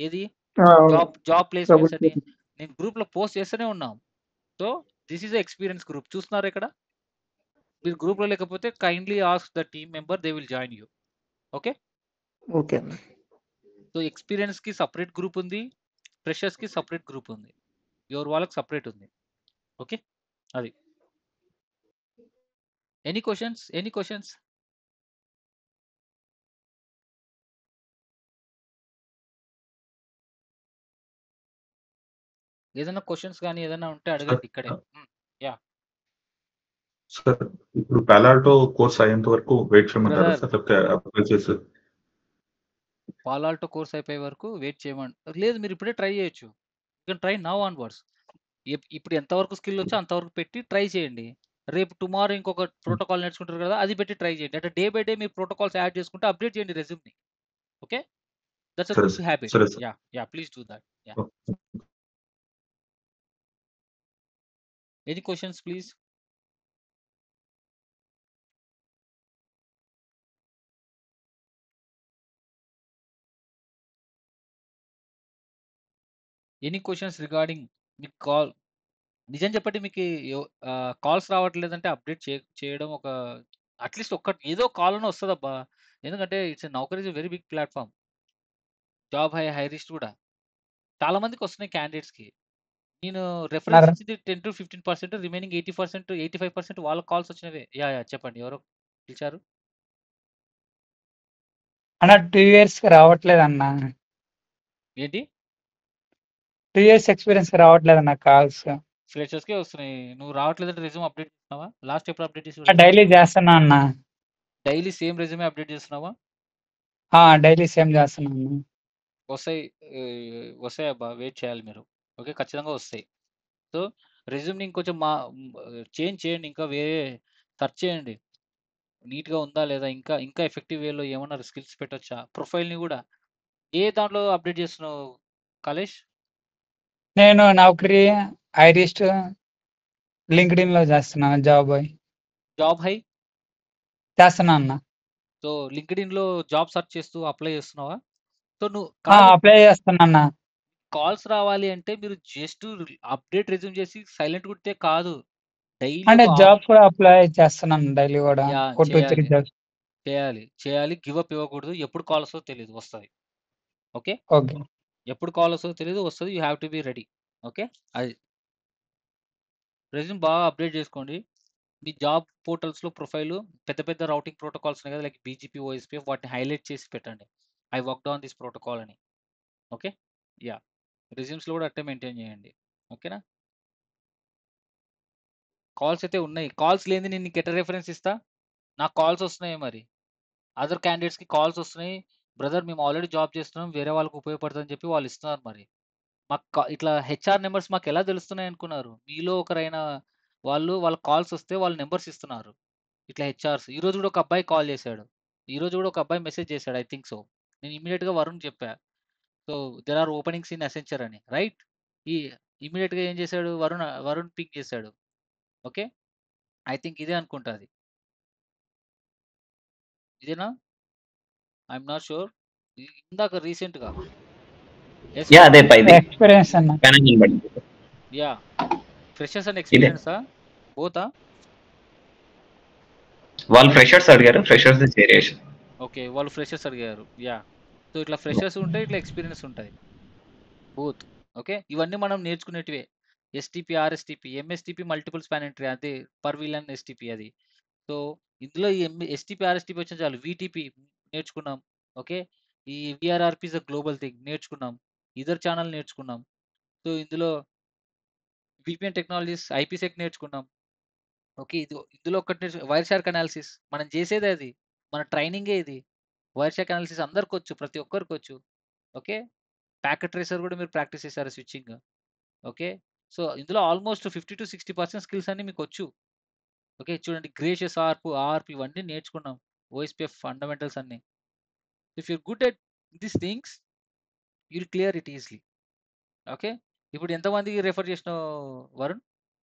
ఏది జాబ్ ప్లేస్మెంట్స్ అని నేను గ్రూప్ లో పోస్ట్ చేస్తూనే ఉన్నాం. So this is experience group. చూస్తున్నారు ఇక్కడ. మీరు గ్రూప్ లో లేకపోతే kindly ask the team member, they will join you. Okay okay. So experience కి సపరేట్ గ్రూప్ ఉంది, ఫ్రెషర్స్ కి సపరేట్ గ్రూప్ ఉంది, ఎవరు వాళ్ళకి సపరేట్ ఉంది. ఓకే, అది. Any questions? ఏదైనా క్వశ్చన్స్ కానీ ఏదైనా ఉంటే అడగండి ఇక్కడే. యా సార్, ఇప్పుడు పాలాల్టో కోర్స్ అయ్యేంత వరకు వెయిట్ చేయమంటారా సార్? లేకపోతే అప్లై చేసి పాలాల్టో కోర్స్ అయిపోయే వరకు వెయిట్ చేయమంటారు? లేదు, మీరు ఇప్పుడే ట్రై చేయొచ్చు. You can try now onwards. ఇప్పుడు ఎంతవరకు స్కిల్ వచ్చో అంతవరకు పెట్టి ట్రై చేయండి. రేపు టుమారో ఇంకొక ప్రోటోకాల్ నేర్చుకుంటారు కదా, అది పెట్టి ట్రై చేయండి. అంటే డే బై డే మీరు ప్రోటోకాల్స్ యాడ్ చేసుకుంటే అప్డేట్ చేయండి రెజ్యూమ్ని. Okay, that's a good habit. Yeah please do that. Yeah any questions please? Any questions regarding మీకు కాల్? నిజం చెప్పండి, మీకు కాల్స్ రావట్లేదంటే అప్డేట్ చేయడం ఒక అట్లీస్ట్ ఒక్కటి ఏదో కాల్ అని వస్తుందబ్బా. ఎందుకంటే it's Naukri is very big platform. Job హై రిస్ట్ కూడా చాలా మందికి వస్తున్నాయి క్యాండిడేట్స్కి. నేను రెఫరెన్స్ ఇచ్చింది 10 to 15%, రిమైనింగ్ 80%, 85% వాళ్ళకి కాల్స్ వచ్చినవే. యా చెప్పండి, ఎవరో పిలిచారు. అన్న 2 years రావట్లేదన్న. ఏంటి 2 years ఎక్స్పీరియన్స్ రావట్లేదన్న కాల్స్. ఫ్రెషర్స్కే వస్తున్నాయి. నువ్వు రావట్లేదంటే రెజ్యూమ్ అప్డేట్ చేస్తున్నావా? లాస్ట్ ఎప్పుడు అప్డేట్ చేసి? డైలీ చేస్తున్నా అన్న. డైలీ సేమ్ రెజ్యూమే అప్డేట్ చేస్తున్నావా? డైలీ సేమ్ చేస్తున్నాను. వస్తాయి అబ్బా, వెయిట్ చేయాలి మీరు. ఓకే, ఖచ్చితంగా వస్తాయి. సో రెజ్యూమ్ని ఇంకొంచెం చేంజ్ చేయండి, ఇంకా వేరే సెర్చ్ చేయండి, నీట్గా ఉందా లేదా, ఇంకా ఎఫెక్టివ్ వేలో ఏమన్నా స్కిల్స్ పెట్టొచ్చా. ప్రొఫైల్ని కూడా ఏ దాంట్లో అప్డేట్ చేస్తున్నావు కాలేష్? నేను నౌకరీ, ఐరిస్ట్, లింక్డ్ఇన్ లో చేస్తున్నాను. Job high. చేస్తున్నా అన్న. సో లింక్డ్ఇన్‌లో జాబ్ సెర్చ్ చేస్తూ అప్లై చేస్తున్నావా? సో నువ్వు కాదు అప్లై చేస్తున్నా అన్న. కాల్స్ రావాలి అంటే మీరు జస్ట్ అప్డేట్ రెజ్యూమ్ చేసి సైలెంట్ ఉంటే కాదు. డైలీ అంటే ఒక జాబ్ కూడా అప్లై చేస్తున్నాను డైలీ కూడా. యాహ్! ఒక 2, 3 జాబ్స్. చేయాలి. గివ్ అప్ ఇవ్వకూడదు. ఎప్పుడు కాల్ వస్తదో తెలీదు. వస్తది. ఓకే. ఓకే. ఎప్పుడు కాల్ వస్తదో తెలీదు. వస్తది. You have to be ready. Okay. అది. రెజ్యూమ్ బాగా అప్డేట్ చేసుకోండి. మీ జాబ్ పోర్టల్స్‌లో ప్రొఫైల్ పెద్ద పెద్ద రౌటింగ్ ప్రోటోకాల్స్ ఉన్నాయి కదా! లైక్ బీజీపీ, ఓఎస్పీఎఫ్ వాటిని హైలైట్ చేసి పెట్టండి. I worked on this protocol అని. ఓకే. యాహ్! రెజ్యూమ్స్‌లో కూడా అట్టే మెయింటైన్ చేయండి. ఓకేనా? కాల్స్ అయితే ఉన్నాయి. కాల్స్ లేనిది నేను నీకు ఎట్ట రిఫరెన్స్ ఇస్తా? నాకు కాల్స్ వస్తున్నాయి మరి. అదర్ క్యాండిడేట్స్‌కి కాల్స్ వస్తున్నాయి. బ్రదర్ మేము ఆల్రెడీ జాబ్ చేస్తున్నాం. వేరే వాళ్ళకి ఉపయోగపడుతుందని చెప్పి వాళ్ళు ఇస్తున్నారు మరి. మాకు ఇట్లా హెచ్ఆర్ నంబర్స్ మాకెలా తెలుస్తున్నాయి అనుకున్నారు? మీలో ఒకరైన వాళ్ళ కాల్స్ వస్తే వాళ్ళు నంబర్స్ ఇస్తున్నారు. ఇట్లా హెచ్ఆర్స్. ఈరోజు కూడా ఒక అబ్బాయి కాల్ చేశాడు. ఈరోజు కూడా ఒక అబ్బాయి మెసేజ్ చేశాడు. I think so. నేను ఇమ్మీడియేట్‌గా వరుణ్ చెప్పా. So there are openings in Accenture అని. రైట్? ఇమ్మీడియేట్‌గా ఏం చేశాడు వరుణ్ పింగ్ చేశాడు. ఓకే. ఐ థింక్ ఇదే అనుకుంటా అది. ఇదేనా? I am not sure. ఇందాక రీసెంట్‌గా. Yes yeah Varun. అదే పైది ఎక్స్పీరియన్స్ అన్న. మేనేజ్మెంట్ బట్టి యాహ్! ఫ్రెషర్స్ అండ్ ఇదే ఎక్స్‌పీరియన్సా? బోతా? వాళ్ళు ఫ్రెషర్స్ అడిగారు, ఫ్రెషర్స్ చేరేసి ఓకే. వాళ్ళు ఫ్రెషర్స్ అడిగారు. యాహ్! సో ఇట్లా ఫ్రెషర్స్ ఉంటాయి. ఇట్లా ఎక్స్‌పీరియన్స్ ఉంటాయి. బోత్. ఓకే. ఇవన్నీ మనం నేర్చుకునేటివే. ఎస్‌టిపి, ఆర్‌ఎస్‌టిపి, ఎంఎస్‌టిపి మల్టిపుల్ స్పాన్ ఎంట్రీ అదే పర్ విలన్ ఎస్‌టిపి అది. సో ఇందులో ఈ ఎస్‌టిపి, ఆర్‌ఎస్‌టిపి వచ్చిన చాలు. వీటీపీ నేర్చుకున్నాం. ఓకే. ఈ వీఆర్ఆర్‌పి ఇస్ ఎ గ్లోబల్ థింగ్ నేర్చుకున్నాం. ఇథర్ ఛానల్ నేర్చుకున్నాం. సో ఇందులో వీపీఎన్ టెక్నాలజీస్, ఐపీసెక్ నేర్చుకున్నాం. ఓకే. ఇందులో ఒకటి వైర్ షార్క్ అనాలిసిస్ మనం చేసేదే అది. మన ట్రైనింగే ఇది. వైర్ షార్క్ అనాలిసిస్ అందరికొచ్చు. ప్రతి ఒక్కరికొచ్చు. ఓకే. ప్యాకెట్ ట్రేసర్ కూడా మీరు ప్రాక్టీస్ చేశారు స్విచ్చింగ్. ఓకే. సో ఇందులో ఆల్మోస్ట్ 50-60% స్కిల్స్ అన్నీ మీకొచ్చు. ఓకే. చూడండి గ్రేషియస్ ఆర్ప్ ఇవన్నీ నేర్చుకున్నాం. ఓఎస్పీఎఫ్ ఫండమెంటల్స్ అన్నీ. If you're good at these things you will clear it easily. Okay. ఇప్పుడు ఎంతమందికి రెఫర్ చేసినావు వరుణ్?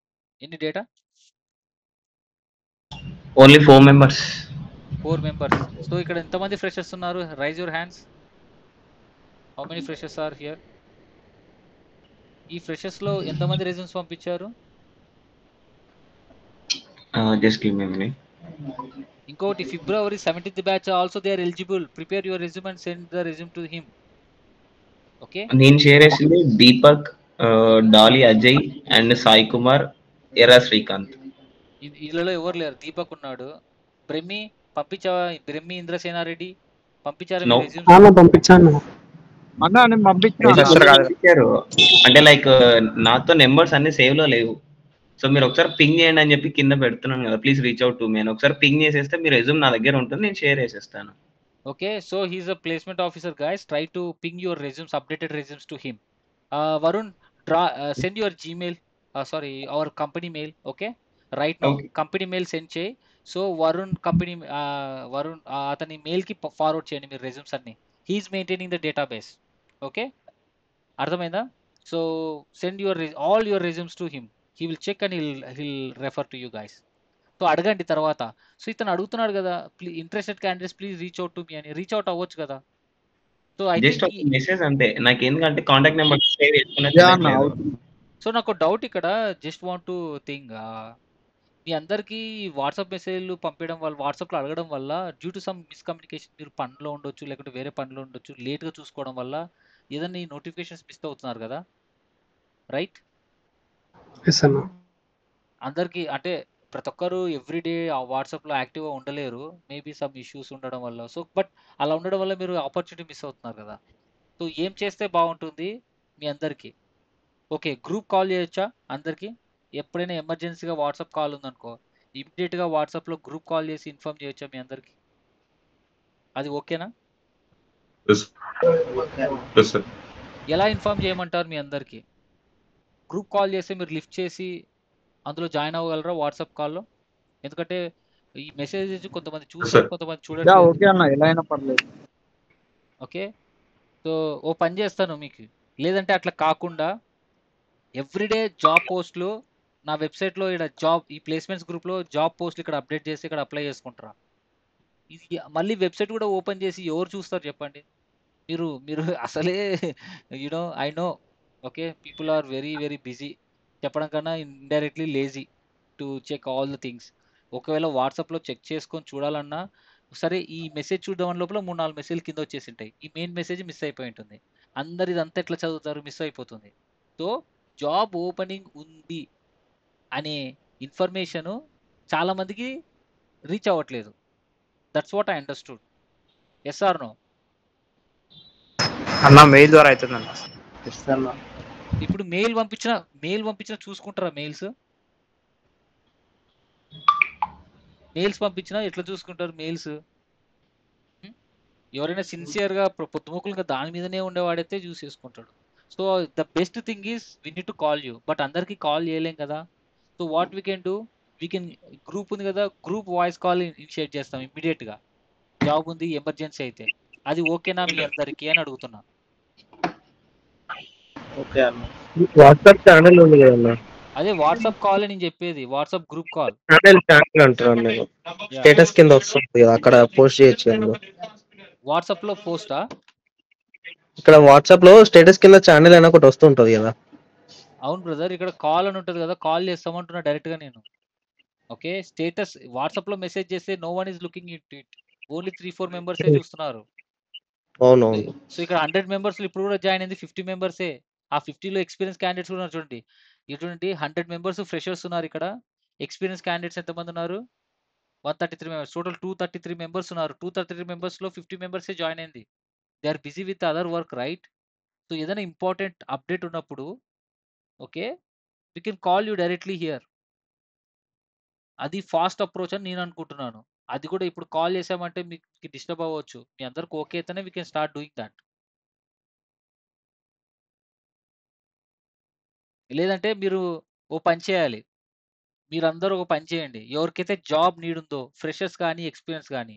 ఎన్ని data? Only 4 members. 4 members. So ఇక్కడ ఎంతమంది ఫ్రెషర్స్ ఉన్నారు? Raise your hands. How many freshers are here? ఈ ఫ్రెషర్స్‌లో ఎంతమంది రెజ్యూమ్స్ పంపించారు? Just give me minute. ఇంకోటి February 17th batch also they are eligible. Prepare your resume and send the resume to him. Okay. నేను share చేసింది Deepak, Dolly Ajay and Sai Kumar, Erra Srikanth. వీళ్ళలో ఎవరు లేరు. దీపక్ ఉన్నాడు. బ్రహ్మి పంపించావా? బ్రహ్మి ఇంద్రసేనారెడ్డి పంపించారా మీ నో రెజ్యూమ్స్? పంపించాను. అన్న నేను పంపించిన పంపించారు. అంటే లైక్ నాతో నెంబర్స్ అన్ని సేవ్ లో లేవు. సో మీరు ఒకసారి పింగ్ చేయండి అని చెప్పి కింద పెడుతున్నాను కదా, please reach out to me అని ఒకసారి పింగ్ చేసేస్తే మీ రెజ్యూమ్ నా దగ్గర ఉంటుంది, నేను షేర్ చేసేస్తాను. Okay. So he is a placement officer guys. Try to ping your resumes, updated resumes to him. Varun send your Gmail, sorry our company mail. Okay. Right now okay company mail send చేయి. So Varun company Varun అతని మెయిల్కి forward చేయండి మీరు resumes అన్ని. He's maintaining the database. Okay. అర్థమైందా? So send all your resumes to him. He will check and he'll refer to you guys. So అడగండి తర్వాత. So ఇతను అడుగుతున్నాడు కదా, interested candidates please reach out to me అని. Reach out అవ్వచ్చు కదా. So I just think ఒక message అంతే. నాకు ఎందుకంటే కాంటాక్ట్ నెంబర్ సేవ్ చేసుకునే సో నాకు డౌట్ ఇక్కడ జస్ట్ వాంట్ టు థింగ్ మీ అందరికీ వాట్సాప్ మెసేజ్లు పంపించడం వల్ల, వాట్సాప్లో అడగడం వల్ల డ్యూ టు సమ్ మిస్కమ్యూనికేషన్ మీరు పనిలో ఉండొచ్చు, లేకుంటే వేరే పనిలో ఉండొచ్చు, లేట్గా చూసుకోవడం వల్ల ఏదైనా ఈ నోటిఫికేషన్స్ మిస్ అవుతున్నారు కదా. రైట్? అందరికీ అంటే ప్రతి ఒక్కరు ఎవ్రీడే ఆ వాట్సాప్లో యాక్టివ్గా ఉండలేరు. మేబీ సమ్ ఇష్యూస్ ఉండడం వల్ల. సో బట్ అలా ఉండడం వల్ల మీరు ఆపర్చునిటీ మిస్ అవుతున్నారు కదా. సో ఏం చేస్తే బాగుంటుంది మీ అందరికీ? ఓకే. గ్రూప్ కాల్ చేయొచ్చా అందరికీ? ఎప్పుడైనా ఎమర్జెన్సీగా వాట్సాప్ కాల్ ఉందనుకో, ఇమ్మీడియట్‌గా వాట్సాప్లో గ్రూప్ కాల్ చేసి ఇన్ఫార్మ్ చేయొచ్చా మీ అందరికీ? అది ఓకేనా? సార్. ఎలా ఇన్ఫార్మ్ చేయమంటారు మీ అందరికీ? గ్రూప్ కాల్ చేస్తే మీరు లిఫ్ట్ చేసి అందులో జాయిన్ అవ్వగలరా వాట్సాప్ కాల్‌లో? ఎందుకంటే ఈ మెసేజెస్ కొంతమంది చూస్తారు, కొంతమంది చూడట్లేదు. ఓకే అన్న ఎలా అయినా పర్లేదు. ఓకే. సో ఓ పని చేస్తాను మీకు. లేదంటే అట్లా కాకుండా ఎవ్రీడే జాబ్ పోస్టులు నా వెబ్‌సైట్‌లో ఈ ప్లేస్‌మెంట్స్ గ్రూప్‌లో జాబ్ పోస్టులు ఇక్కడ అప్డేట్ చేసి ఇక్కడ అప్లై చేసుకుంటారా. ఇది మళ్ళీ వెబ్సైట్ కూడా ఓపెన్ చేసి ఎవరు చూస్తారు చెప్పండి? మీరు మీరు అసలే I know. Okay, people are very very busy. చెప్పడం కన్నా indirectly lazy to check all the things. ఒకవేళ వాట్సాప్లో చెక్ చేసుకొని చూడాలన్నా సరే, ఈ మెసేజ్ చూడడం లోపల 3-4 మెసేజ్లు కింద వచ్చేసి ఉంటాయి. ఈ మెయిన్ మెసేజ్ మిస్ అయిపోయి ఉంటుంది. అందరు ఇదంతా ఎట్లా చదువుతారు? మిస్ అయిపోతుంది. సో జాబ్ ఓపెనింగ్ ఉంది అనే ఇన్ఫర్మేషన్ చాలా మందికి రీచ్ అవ్వట్లేదు. That's what I understood. Yes or no? అన్న మెయిల్ ద్వారా అవుతుందన్న. ఇస్తాను. ఇప్పుడు మెయిల్ పంపించిన చూసుకుంటారా? మెయిల్స్ పంపించినా ఎట్లా చూసుకుంటారు మెయిల్స్? ఎవరైనా సిన్సియర్గా పొద్దుముకులుగా దాని మీదనే ఉండేవాడైతే చూసేసుకుంటాడు. So the best thing is we need to call you. But అందరికీ కాల్ చేయలేం కదా. So what we can do, we can group ఉంది కదా, గ్రూప్ వాయిస్ కాల్ ఇనిషియేట్ చేస్తాం ఇమ్మీడియట్గా. జాబ్ ఉంది, ఎమర్జెన్సీ అయితే. అది ఓకేనా మీ అందరికీ అని అడుగుతున్నా. ఓకే అన్న. వాట్సాప్ ఛానల్ ఉంది కదన్న, అదే వాట్సాప్ కాల్ నేను చెప్పేది, వాట్సాప్ గ్రూప్ కాల్. ఛానల్ అంటున్నాను నేను. స్టేటస్ కింద వస్తుంది కదా, అక్కడ పోస్ట్ చేయొచ్చు కదా. వాట్సాప్ లో పోస్టా? ఇక్కడ వాట్సాప్ లో స్టేటస్ కింద ఛానల్ అని ఒకటి వస్తుంటది కదా. అవును బ్రదర్, ఇక్కడ కాల్ అని ఉంటుంది కదా, కాల్ చేస్తామంటున్నా డైరెక్ట్ గా నేను. ఓకే, స్టేటస్ వాట్సాప్ లో మెసేజ్ చేస్తే no one is looking it. Only 3-4 మెంబర్సే చూస్తున్నారు. అవునవును. సో ఇక్కడ 100 మెంబర్స్ ఇప్పుడు కూడా జాయిన్ అయింది 50 మెంబర్సే. ఆ 50లో ఎక్స్పీరియన్స్ క్యాండిడేట్స్ ఉన్నారు చూడండి. ఇటువంటి 100 మెంబర్స్ ఫ్రెషర్స్ ఉన్నారు ఇక్కడ. ఎక్స్పీరియన్స్ క్యాండిడేట్స్ ఎంతమంది ఉన్నారు? 133 మెంబర్స్. టోటల్ 233 మెంబర్స్ ఉన్నారు. 233 మెంబర్స్ లో 50 మెంబర్సే జాయిన్ అయింది. They are busy with other work, right? So ఏదైనా ఇంపార్టెంట్ అప్డేట్ ఉన్నప్పుడు okay, we can call you directly here. అది ఫాస్ట్ అప్రోచ్ అని నేను అనుకుంటున్నాను. అది కూడా ఇప్పుడు కాల్ చేసామంటే మీకు డిస్టర్బ్ అవ్వచ్చు. మీ అందరికి ఓకే అయితేనే we can start doing that. లేదంటే మీరు ఓ పని చేయాలి. మీరందరూ ఒక పని చేయండి. ఎవరికైతే జాబ్ నీడ్ ఉందో, ఫ్రెషర్స్ కానీ ఎక్స్పీరియన్స్ కానీ,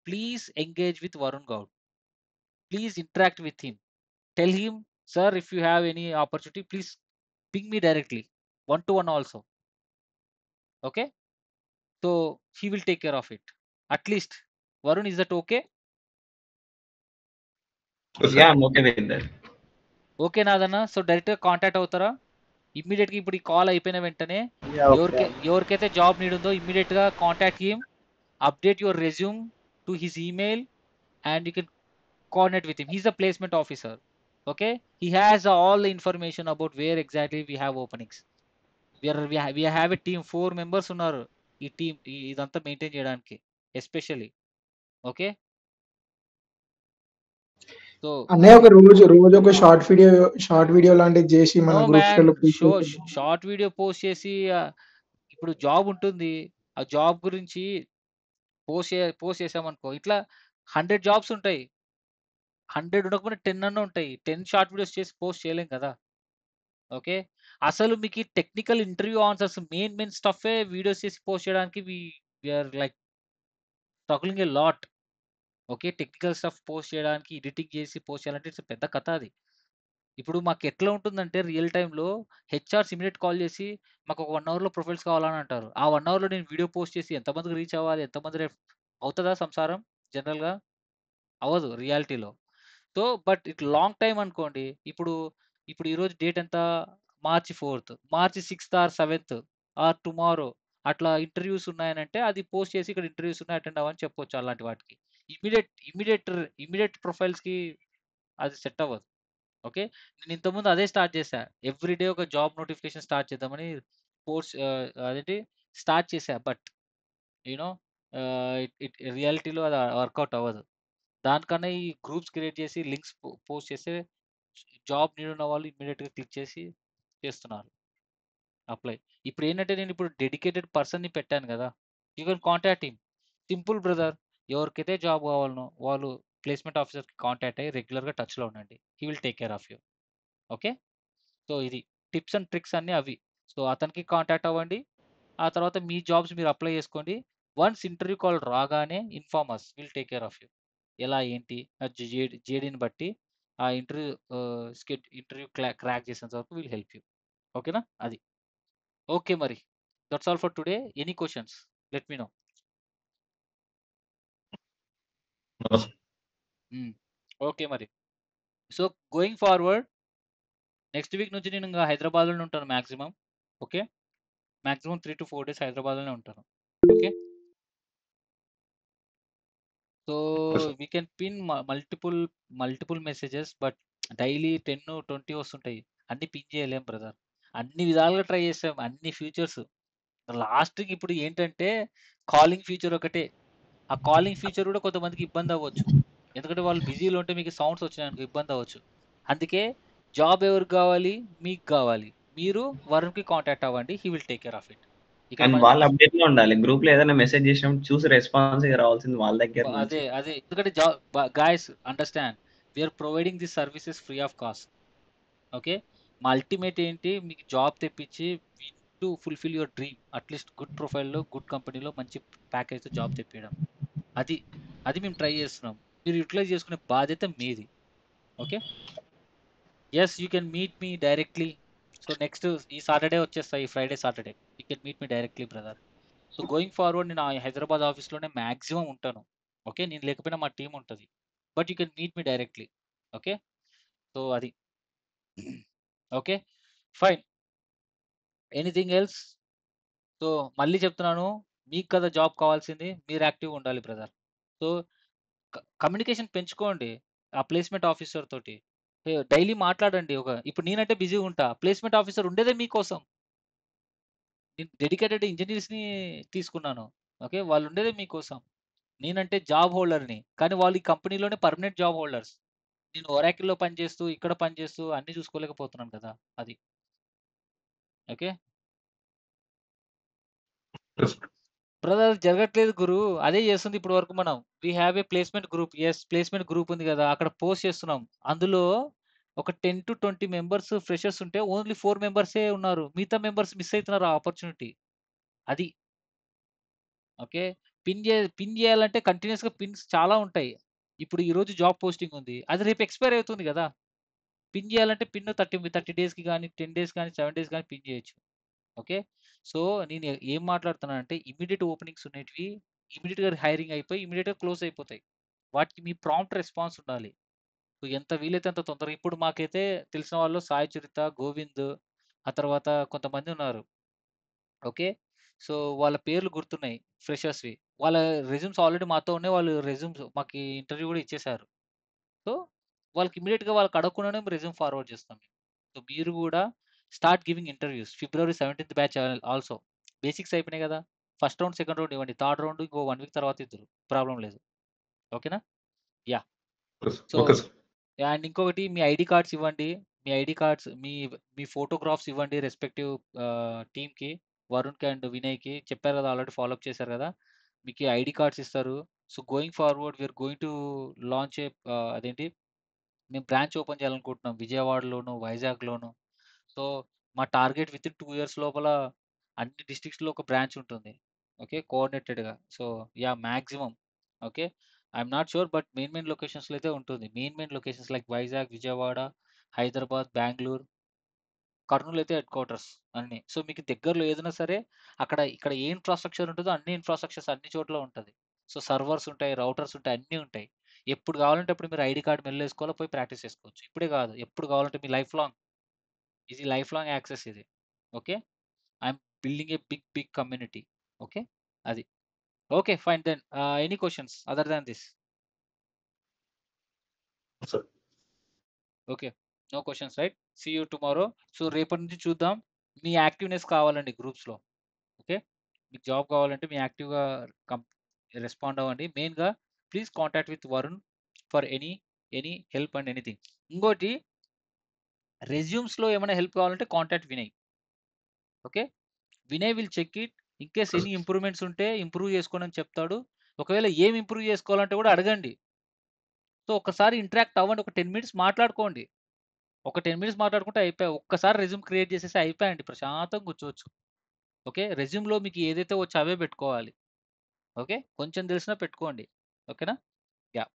please engage with Varun Goud. Please interact with him. Tell him, sir if you have any opportunity please ping me directly, 1-to-1 also. Okay, so he will take care of it. At least Varun, is that okay? Yeah, I'm okay with that. Okay నాదన్న. So direct గా contact అవుతారా immediate గా? ఇప్పుడు ఈ call అయిపోయిన వెంటనే ఎవరికైతే job need ఉందో ఇమ్మీడియట్ గా contact him, update your resume to his email and you can coordinate with him. He's the placement officer. Okay, he has all the information about where exactly we have openings. We have a team, 4 members ఉన్నారు ఈ team ఇదంతా maintain చేయడానికి especially. Okay, so అన్నయ్య ఒక రోజు ఒక short video లాంటిది చేసి మన గ్రూప్స్ షార్ట్ వీడియో పోస్ట్ చేసి ఇప్పుడు జాబ్ ఉంటుంది, ఆ జాబ్ గురించి పోస్ట్ చేసామనుకో, ఇట్లా 100 జాబ్స్ ఉంటాయి. 100 ఉండకపోతే 10 అన్న ఉంటాయి. 10 షార్ట్ వీడియోస్ చేసి పోస్ట్ చేయలేం కదా. ఓకే, అసలు మీకు technical interview answers main stuff videos చేసి పోస్ట్ చేయడానికి we are like struggling a lot. Okay, technical stuff post చేయడానికి, ఎడిటింగ్ చేసి పోస్ట్ చేయాలంటే ఇట్స్ పెద్ద కథ అది. ఇప్పుడు మాకు ఎట్లా ఉంటుందంటే రియల్ టైంలో హెచ్ఆర్స్ ఇమీడియట్ కాల్ చేసి మాకు ఒక 1 అవర్లో ప్రొఫైల్స్ కావాలని అంటారు. ఆ 1 అవర్లో నేను వీడియో పోస్ట్ చేసి ఎంతమందికి రీచ్ అవ్వాలి, ఎంతమంది అవుతుందా సంసారం? జనరల్గా అవ్వదు రియాలిటీలో. So but it long time అనుకోండి. ఇప్పుడు ఈరోజు డేట్ ఎంత? March 4th, March 6th or 7th or tomorrow అట్లా ఇంటర్వ్యూస్ ఉన్నాయనంటే అది పోస్ట్ చేసి ఇక్కడ ఇంటర్వ్యూస్ ఉన్నాయి అటెండ్ అవ్వని చెప్పొచ్చు. అలాంటి వాటికి ఇమీడియట్ ప్రొఫైల్స్కి అది సెట్ అవ్వదు. ఓకే, నేను ఇంతకుముందు అదే స్టార్ట్ చేశా. ఎవ్రీడే ఒక జాబ్ నోటిఫికేషన్ స్టార్ట్ చేద్దామని పోస్ట్ అదేంటి స్టార్ట్ చేశా. బట్ యూనో ఇట్ రియాలిటీలో అది వర్కౌట్ అవ్వదు. దానికన్నా ఈ గ్రూప్స్ క్రియేట్ చేసి లింక్స్ పోస్ట్ చేస్తే జాబ్ నీడ్ ఉన్న వాళ్ళు ఇమ్మీడియట్గా క్లిక్ చేసి చేస్తున్నారు అప్లై. ఇప్పుడు ఏంటంటే నేను ఇప్పుడు డెడికేటెడ్ పర్సన్ని పెట్టాను కదా, you can contact him. Simple brother. ఎవరికైతే జాబ్ కావాలనో వాళ్ళు ప్లేస్మెంట్ ఆఫీసర్కి కాంటాక్ట్ అయ్యి రెగ్యులర్గా టచ్లో ఉండండి. He will take care of you. Okay, so ఇది టిప్స్ అండ్ ట్రిక్స్ అన్నీ అవి. సో అతనికి కాంటాక్ట్ అవ్వండి. ఆ తర్వాత మీ జాబ్స్ మీరు అప్లై చేసుకోండి. వన్స్ ఇంటర్వ్యూ కాల్ రాగానే informers will take care of you. ఎలా ఏంటి జేడీని బట్టి ఆ ఇంటర్వ్యూ క్రాక్ చేసేంత వరకు విల్ హెల్ప్ యూ. ఓకేనా? అది ఓకే. మరి that's all for today. Any questions let me know. No, sir. Okay మరి. So going forward next week నుంచి నేను ఇంకా హైదరాబాద్లోనే ఉంటాను maximum. Okay, maximum 3 to 4 days హైదరాబాద్లోనే ఉంటాను. Okay, so Okay, sir. We can pin multiple messages, but daily 10-20 వస్తుంటాయి. అన్ని పిన్ చేయలేం బ్రదర్. అన్ని విధాలుగా ట్రై చేసాం, అన్ని ఫీచర్స్. లాస్ట్కి ఇప్పుడు ఏంటంటే కాలింగ్ ఫీచర్ ఒకటే. ఆ కాలింగ్ ఫీచర్ కూడా కొంతమందికి ఇబ్బంది అవ్వచ్చు, ఎందుకంటే వాళ్ళు బిజీలో ఉంటే మీకు సౌండ్స్ వచ్చినాయనుకో ఇబ్బంది అవ్వచ్చు. అందుకే జాబ్ ఎవరికి కావాలి, మీకు కావాలి, మీరు వరుణ్కి కాంటాక్ట్ అవ్వండి, he will take care of it. ఇక్కడ అండ్ మన వాళ్ళ అప్డేట్ లో ఉండాలి. గ్రూప్ లో ఏదైనా మెసేజ్ చేసినప్పుడు చూసి రెస్పాన్స్ రావాల్సింది వాళ్ళ దగ్గర నుంచి. అదే ఎందుకంటే guys understand, we are providing this services free of cost. Okay, మా అల్టిమేట్ ఏంటి, మీకు జాబ్ తెప్పించి to fulfil your dream, at least good ప్రొఫైల్లో గుడ్ కంపెనీలో మంచి ప్యాకేజ్తో జాబ్ తెప్పించడం. అది మేము ట్రై చేస్తున్నాం. మీరు యూటిలైజ్ చేసుకునే బాధ్యత మీది. Okay, yes you can meet me directly. So next ఈ సాటర్డే వచ్చేస్తా, ఈ Friday Saturday you can meet me directly brother. So going forward నేను హైదరాబాద్ ఆఫీస్లోనే మ్యాక్సిమం ఉంటాను. ఓకే, నేను లేకపోయినా మా టీం ఉంటుంది, but you can meet me directly. Okay, so అది. Okay fine, anything else? So మళ్ళీ చెప్తున్నాను, మీకు కదా జాబ్ కావాల్సింది, మీరు యాక్టివ్గా ఉండాలి బ్రదర్. సో కమ్యూనికేషన్ పెంచుకోండి ఆ ప్లేస్మెంట్ ఆఫీసర్ తోటి, డైలీ మాట్లాడండి. ఇప్పుడు నేనంటే బిజీగా ఉంటా, ప్లేస్మెంట్ ఆఫీసర్ ఉండేదే మీకోసం. నేను డెడికేటెడ్ ఇంజనీర్స్ని తీసుకున్నాను. ఓకే, వాళ్ళు ఉండేదే మీకోసం. నేనంటే జాబ్ హోల్డర్ని, కానీ వాళ్ళు ఈ కంపెనీలోనే పర్మనెంట్ జాబ్ హోల్డర్స్. నేను ఒరాకిల్లో పనిచేస్తూ ఇక్కడ పనిచేస్తూ అన్ని చూసుకోలేకపోతున్నాను కదా, అది. Okay Yes, sir. బ్రదర్, జరగట్లేదు గురు, అదే చేస్తుంది ఇప్పుడు వరకు మనం. We have a placement group. Yes, placement group ఉంది కదా, అక్కడ పోస్ట్ చేస్తున్నాం. అందులో ఒక 10-20 మెంబర్స్ ఫ్రెషర్స్ ఉంటే ఓన్లీ 4 మెంబర్సే ఉన్నారు, మిగతా మెంబర్స్ మిస్ అవుతున్నారు ఆ ఆపర్చునిటీ. అది ఓకే, పిన్ చేయాలంటే కంటిన్యూస్గా పిన్స్ చాలా ఉంటాయి. ఇప్పుడు ఈరోజు జాబ్ పోస్టింగ్ ఉంది, అది రేపు ఎక్స్పైర్ అవుతుంది కదా. పిన్ చేయాలంటే పిన్ 30 డేస్కి కానీ 10 డేస్ కానీ 7 డేస్ కానీ పిన్ చేయొచ్చు. ఓకే, సో నేను ఏం మాట్లాడుతున్నానంటే ఇమీడియట్ ఓపెనింగ్స్ ఉన్నటివి ఇమీడియట్గా హైరింగ్ అయిపోయి ఇమీడియట్గా క్లోజ్ అయిపోతాయి. వాటికి మీ ప్రాంప్ట్ రెస్పాన్స్ ఉండాలి. సో ఎంత వీలైతే అంత తొందరగా. ఇప్పుడు మాకైతే తెలిసిన వాళ్ళు సాయి చరిత, గోవింద్, ఆ తర్వాత కొంతమంది ఉన్నారు. ఓకే, సో వాళ్ళ పేర్లు గుర్తున్నాయి ఫ్రెషర్స్వి. వాళ్ళ రెజ్యూమ్స్ ఆల్రెడీ మాతో ఉన్నాయి, వాళ్ళు రెజ్యూమ్స్ మాకు ఇంటర్వ్యూ కూడా ఇచ్చేశారు. సో వాళ్ళకి ఇమీడియట్గా వాళ్ళకి అడగకుండానే రెజ్యూమ్ ఫార్వర్డ్ చేస్తాం మేము. సో మీరు కూడా start giving interviews. February 17th batch also. Basics అయిపోయినాయి కదా, ఫస్ట్ రౌండ్ సెకండ్ రౌండ్ ఇవ్వండి, థర్డ్ రౌండ్ ఇంకో 1 వీక్ తర్వాత ఇద్దరు, ప్రాబ్లం లేదు. ఓకేనా? Yeah. Yes, so okay, sir. And ఇంకొకటి, మీ ఐడి కార్డ్స్ ఇవ్వండి. మీ ఐడి కార్డ్స్, మీ ఫోటోగ్రాఫ్స్ ఇవ్వండి రెస్పెక్టివ్ టీమ్కి. వరుణ్కి అండ్ వినయ్కి చెప్పారు కదా, ఆల్రెడీ ఫాలోఅప్ చేశారు కదా, మీకు ఐడి కార్డ్స్ ఇస్తారు. So going forward we're going to launch అదేంటి, మేము బ్రాంచ్ ఓపెన్ చేయాలనుకుంటున్నాం విజయవాడలోను, వైజాగ్లోను. సో మా టార్గెట్ విత్ ఇన్ 2 years లోపల అన్ని డిస్ట్రిక్ట్స్లో ఒక బ్రాంచ్ ఉంటుంది. ఓకే, కోఆర్డినేటెడ్గా. So yeah, maximum. Okay, I'm not sure, but main లొకేషన్స్లో అయితే ఉంటుంది. Main locations like Vizag, Vijayawada, Hyderabad, Bengaluru, Kurnool అయితే హెడ్ క్వార్టర్స్ అన్ని. సో మీకు దగ్గరలో ఏదైనా సరే, ఇక్కడ ఏ ఇన్ఫ్రాస్ట్రక్చర్ ఉంటుందో అన్ని ఇన్ఫ్రాస్ట్రక్చర్స్ అన్ని చోట్ల ఉంటుంది. సో సర్వర్స్ ఉంటాయి, రౌటర్స్ ఉంటాయి, అన్నీ ఉంటాయి. ఎప్పుడు కావాలంటే అప్పుడు మీరు ఐడి కార్డ్ మెల్ల వేసుకోవాలో పోయి ప్రాక్టీస్ చేసుకోవచ్చు. ఇప్పుడే కాదు, ఎప్పుడు కావాలంటే మీ లైఫ్ లాంగ్, ఇది లైఫ్ లాంగ్ యాక్సెస్ ఇది. Okay, I'm building a big community. Okay, అది. Okay fine then, any questions other than this? Sir. Okay, no questions right. See you tomorrow. So రేపటి నుంచి చూద్దాం. మీ యాక్టివ్నెస్ కావాలండి గ్రూప్స్లో. ఓకే, మీకు job కావాలంటే మీ యాక్టివ్గా రెస్పాండ్ అవ్వండి. మెయిన్గా please contact with Varun for any help and anything. ఇంకోటి, రెజ్యూమ్స్లో ఏమైనా హెల్ప్ కావాలంటే contact Vinay. Okay, Vinay will check it. In case any improvements ఉంటే ఇంప్రూవ్ చేసుకోండి అని చెప్తాడు. ఒకవేళ ఏం ఇంప్రూవ్ చేసుకోవాలంటే కూడా అడగండి. సో ఒకసారి ఇంటరాక్ట్ అవ్వండి, ఒక 10 minutes మాట్లాడుకోండి. ఒక 10 minutes మాట్లాడుకుంటే అయిపోయాయి. ఒక్కసారి రెజ్యూమ్ క్రియేట్ చేసేసి అయిపోయాయండి, ప్రశాంతంగా కూర్చోవచ్చు. ఓకే, రెజ్యూమ్లో మీకు ఏదైతే వచ్చో అవే పెట్టుకోవాలి. ఓకే, కొంచెం తెలిసినా పెట్టుకోండి. ఓకేనా? యా,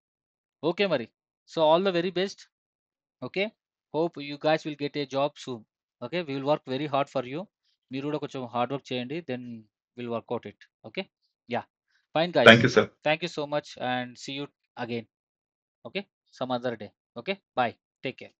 ఓకే మరి. So all the very best. Okay, hope you guys will get a job soon. Okay, we will work very hard for you. మీరు కూడా కొంచెం హార్డ్ వర్క్ చేయండి, then will work out it. Okay, yeah, fine Thank guys. you, sir. Thank you so much and see you again. Okay, some other day. Okay, bye. Take care.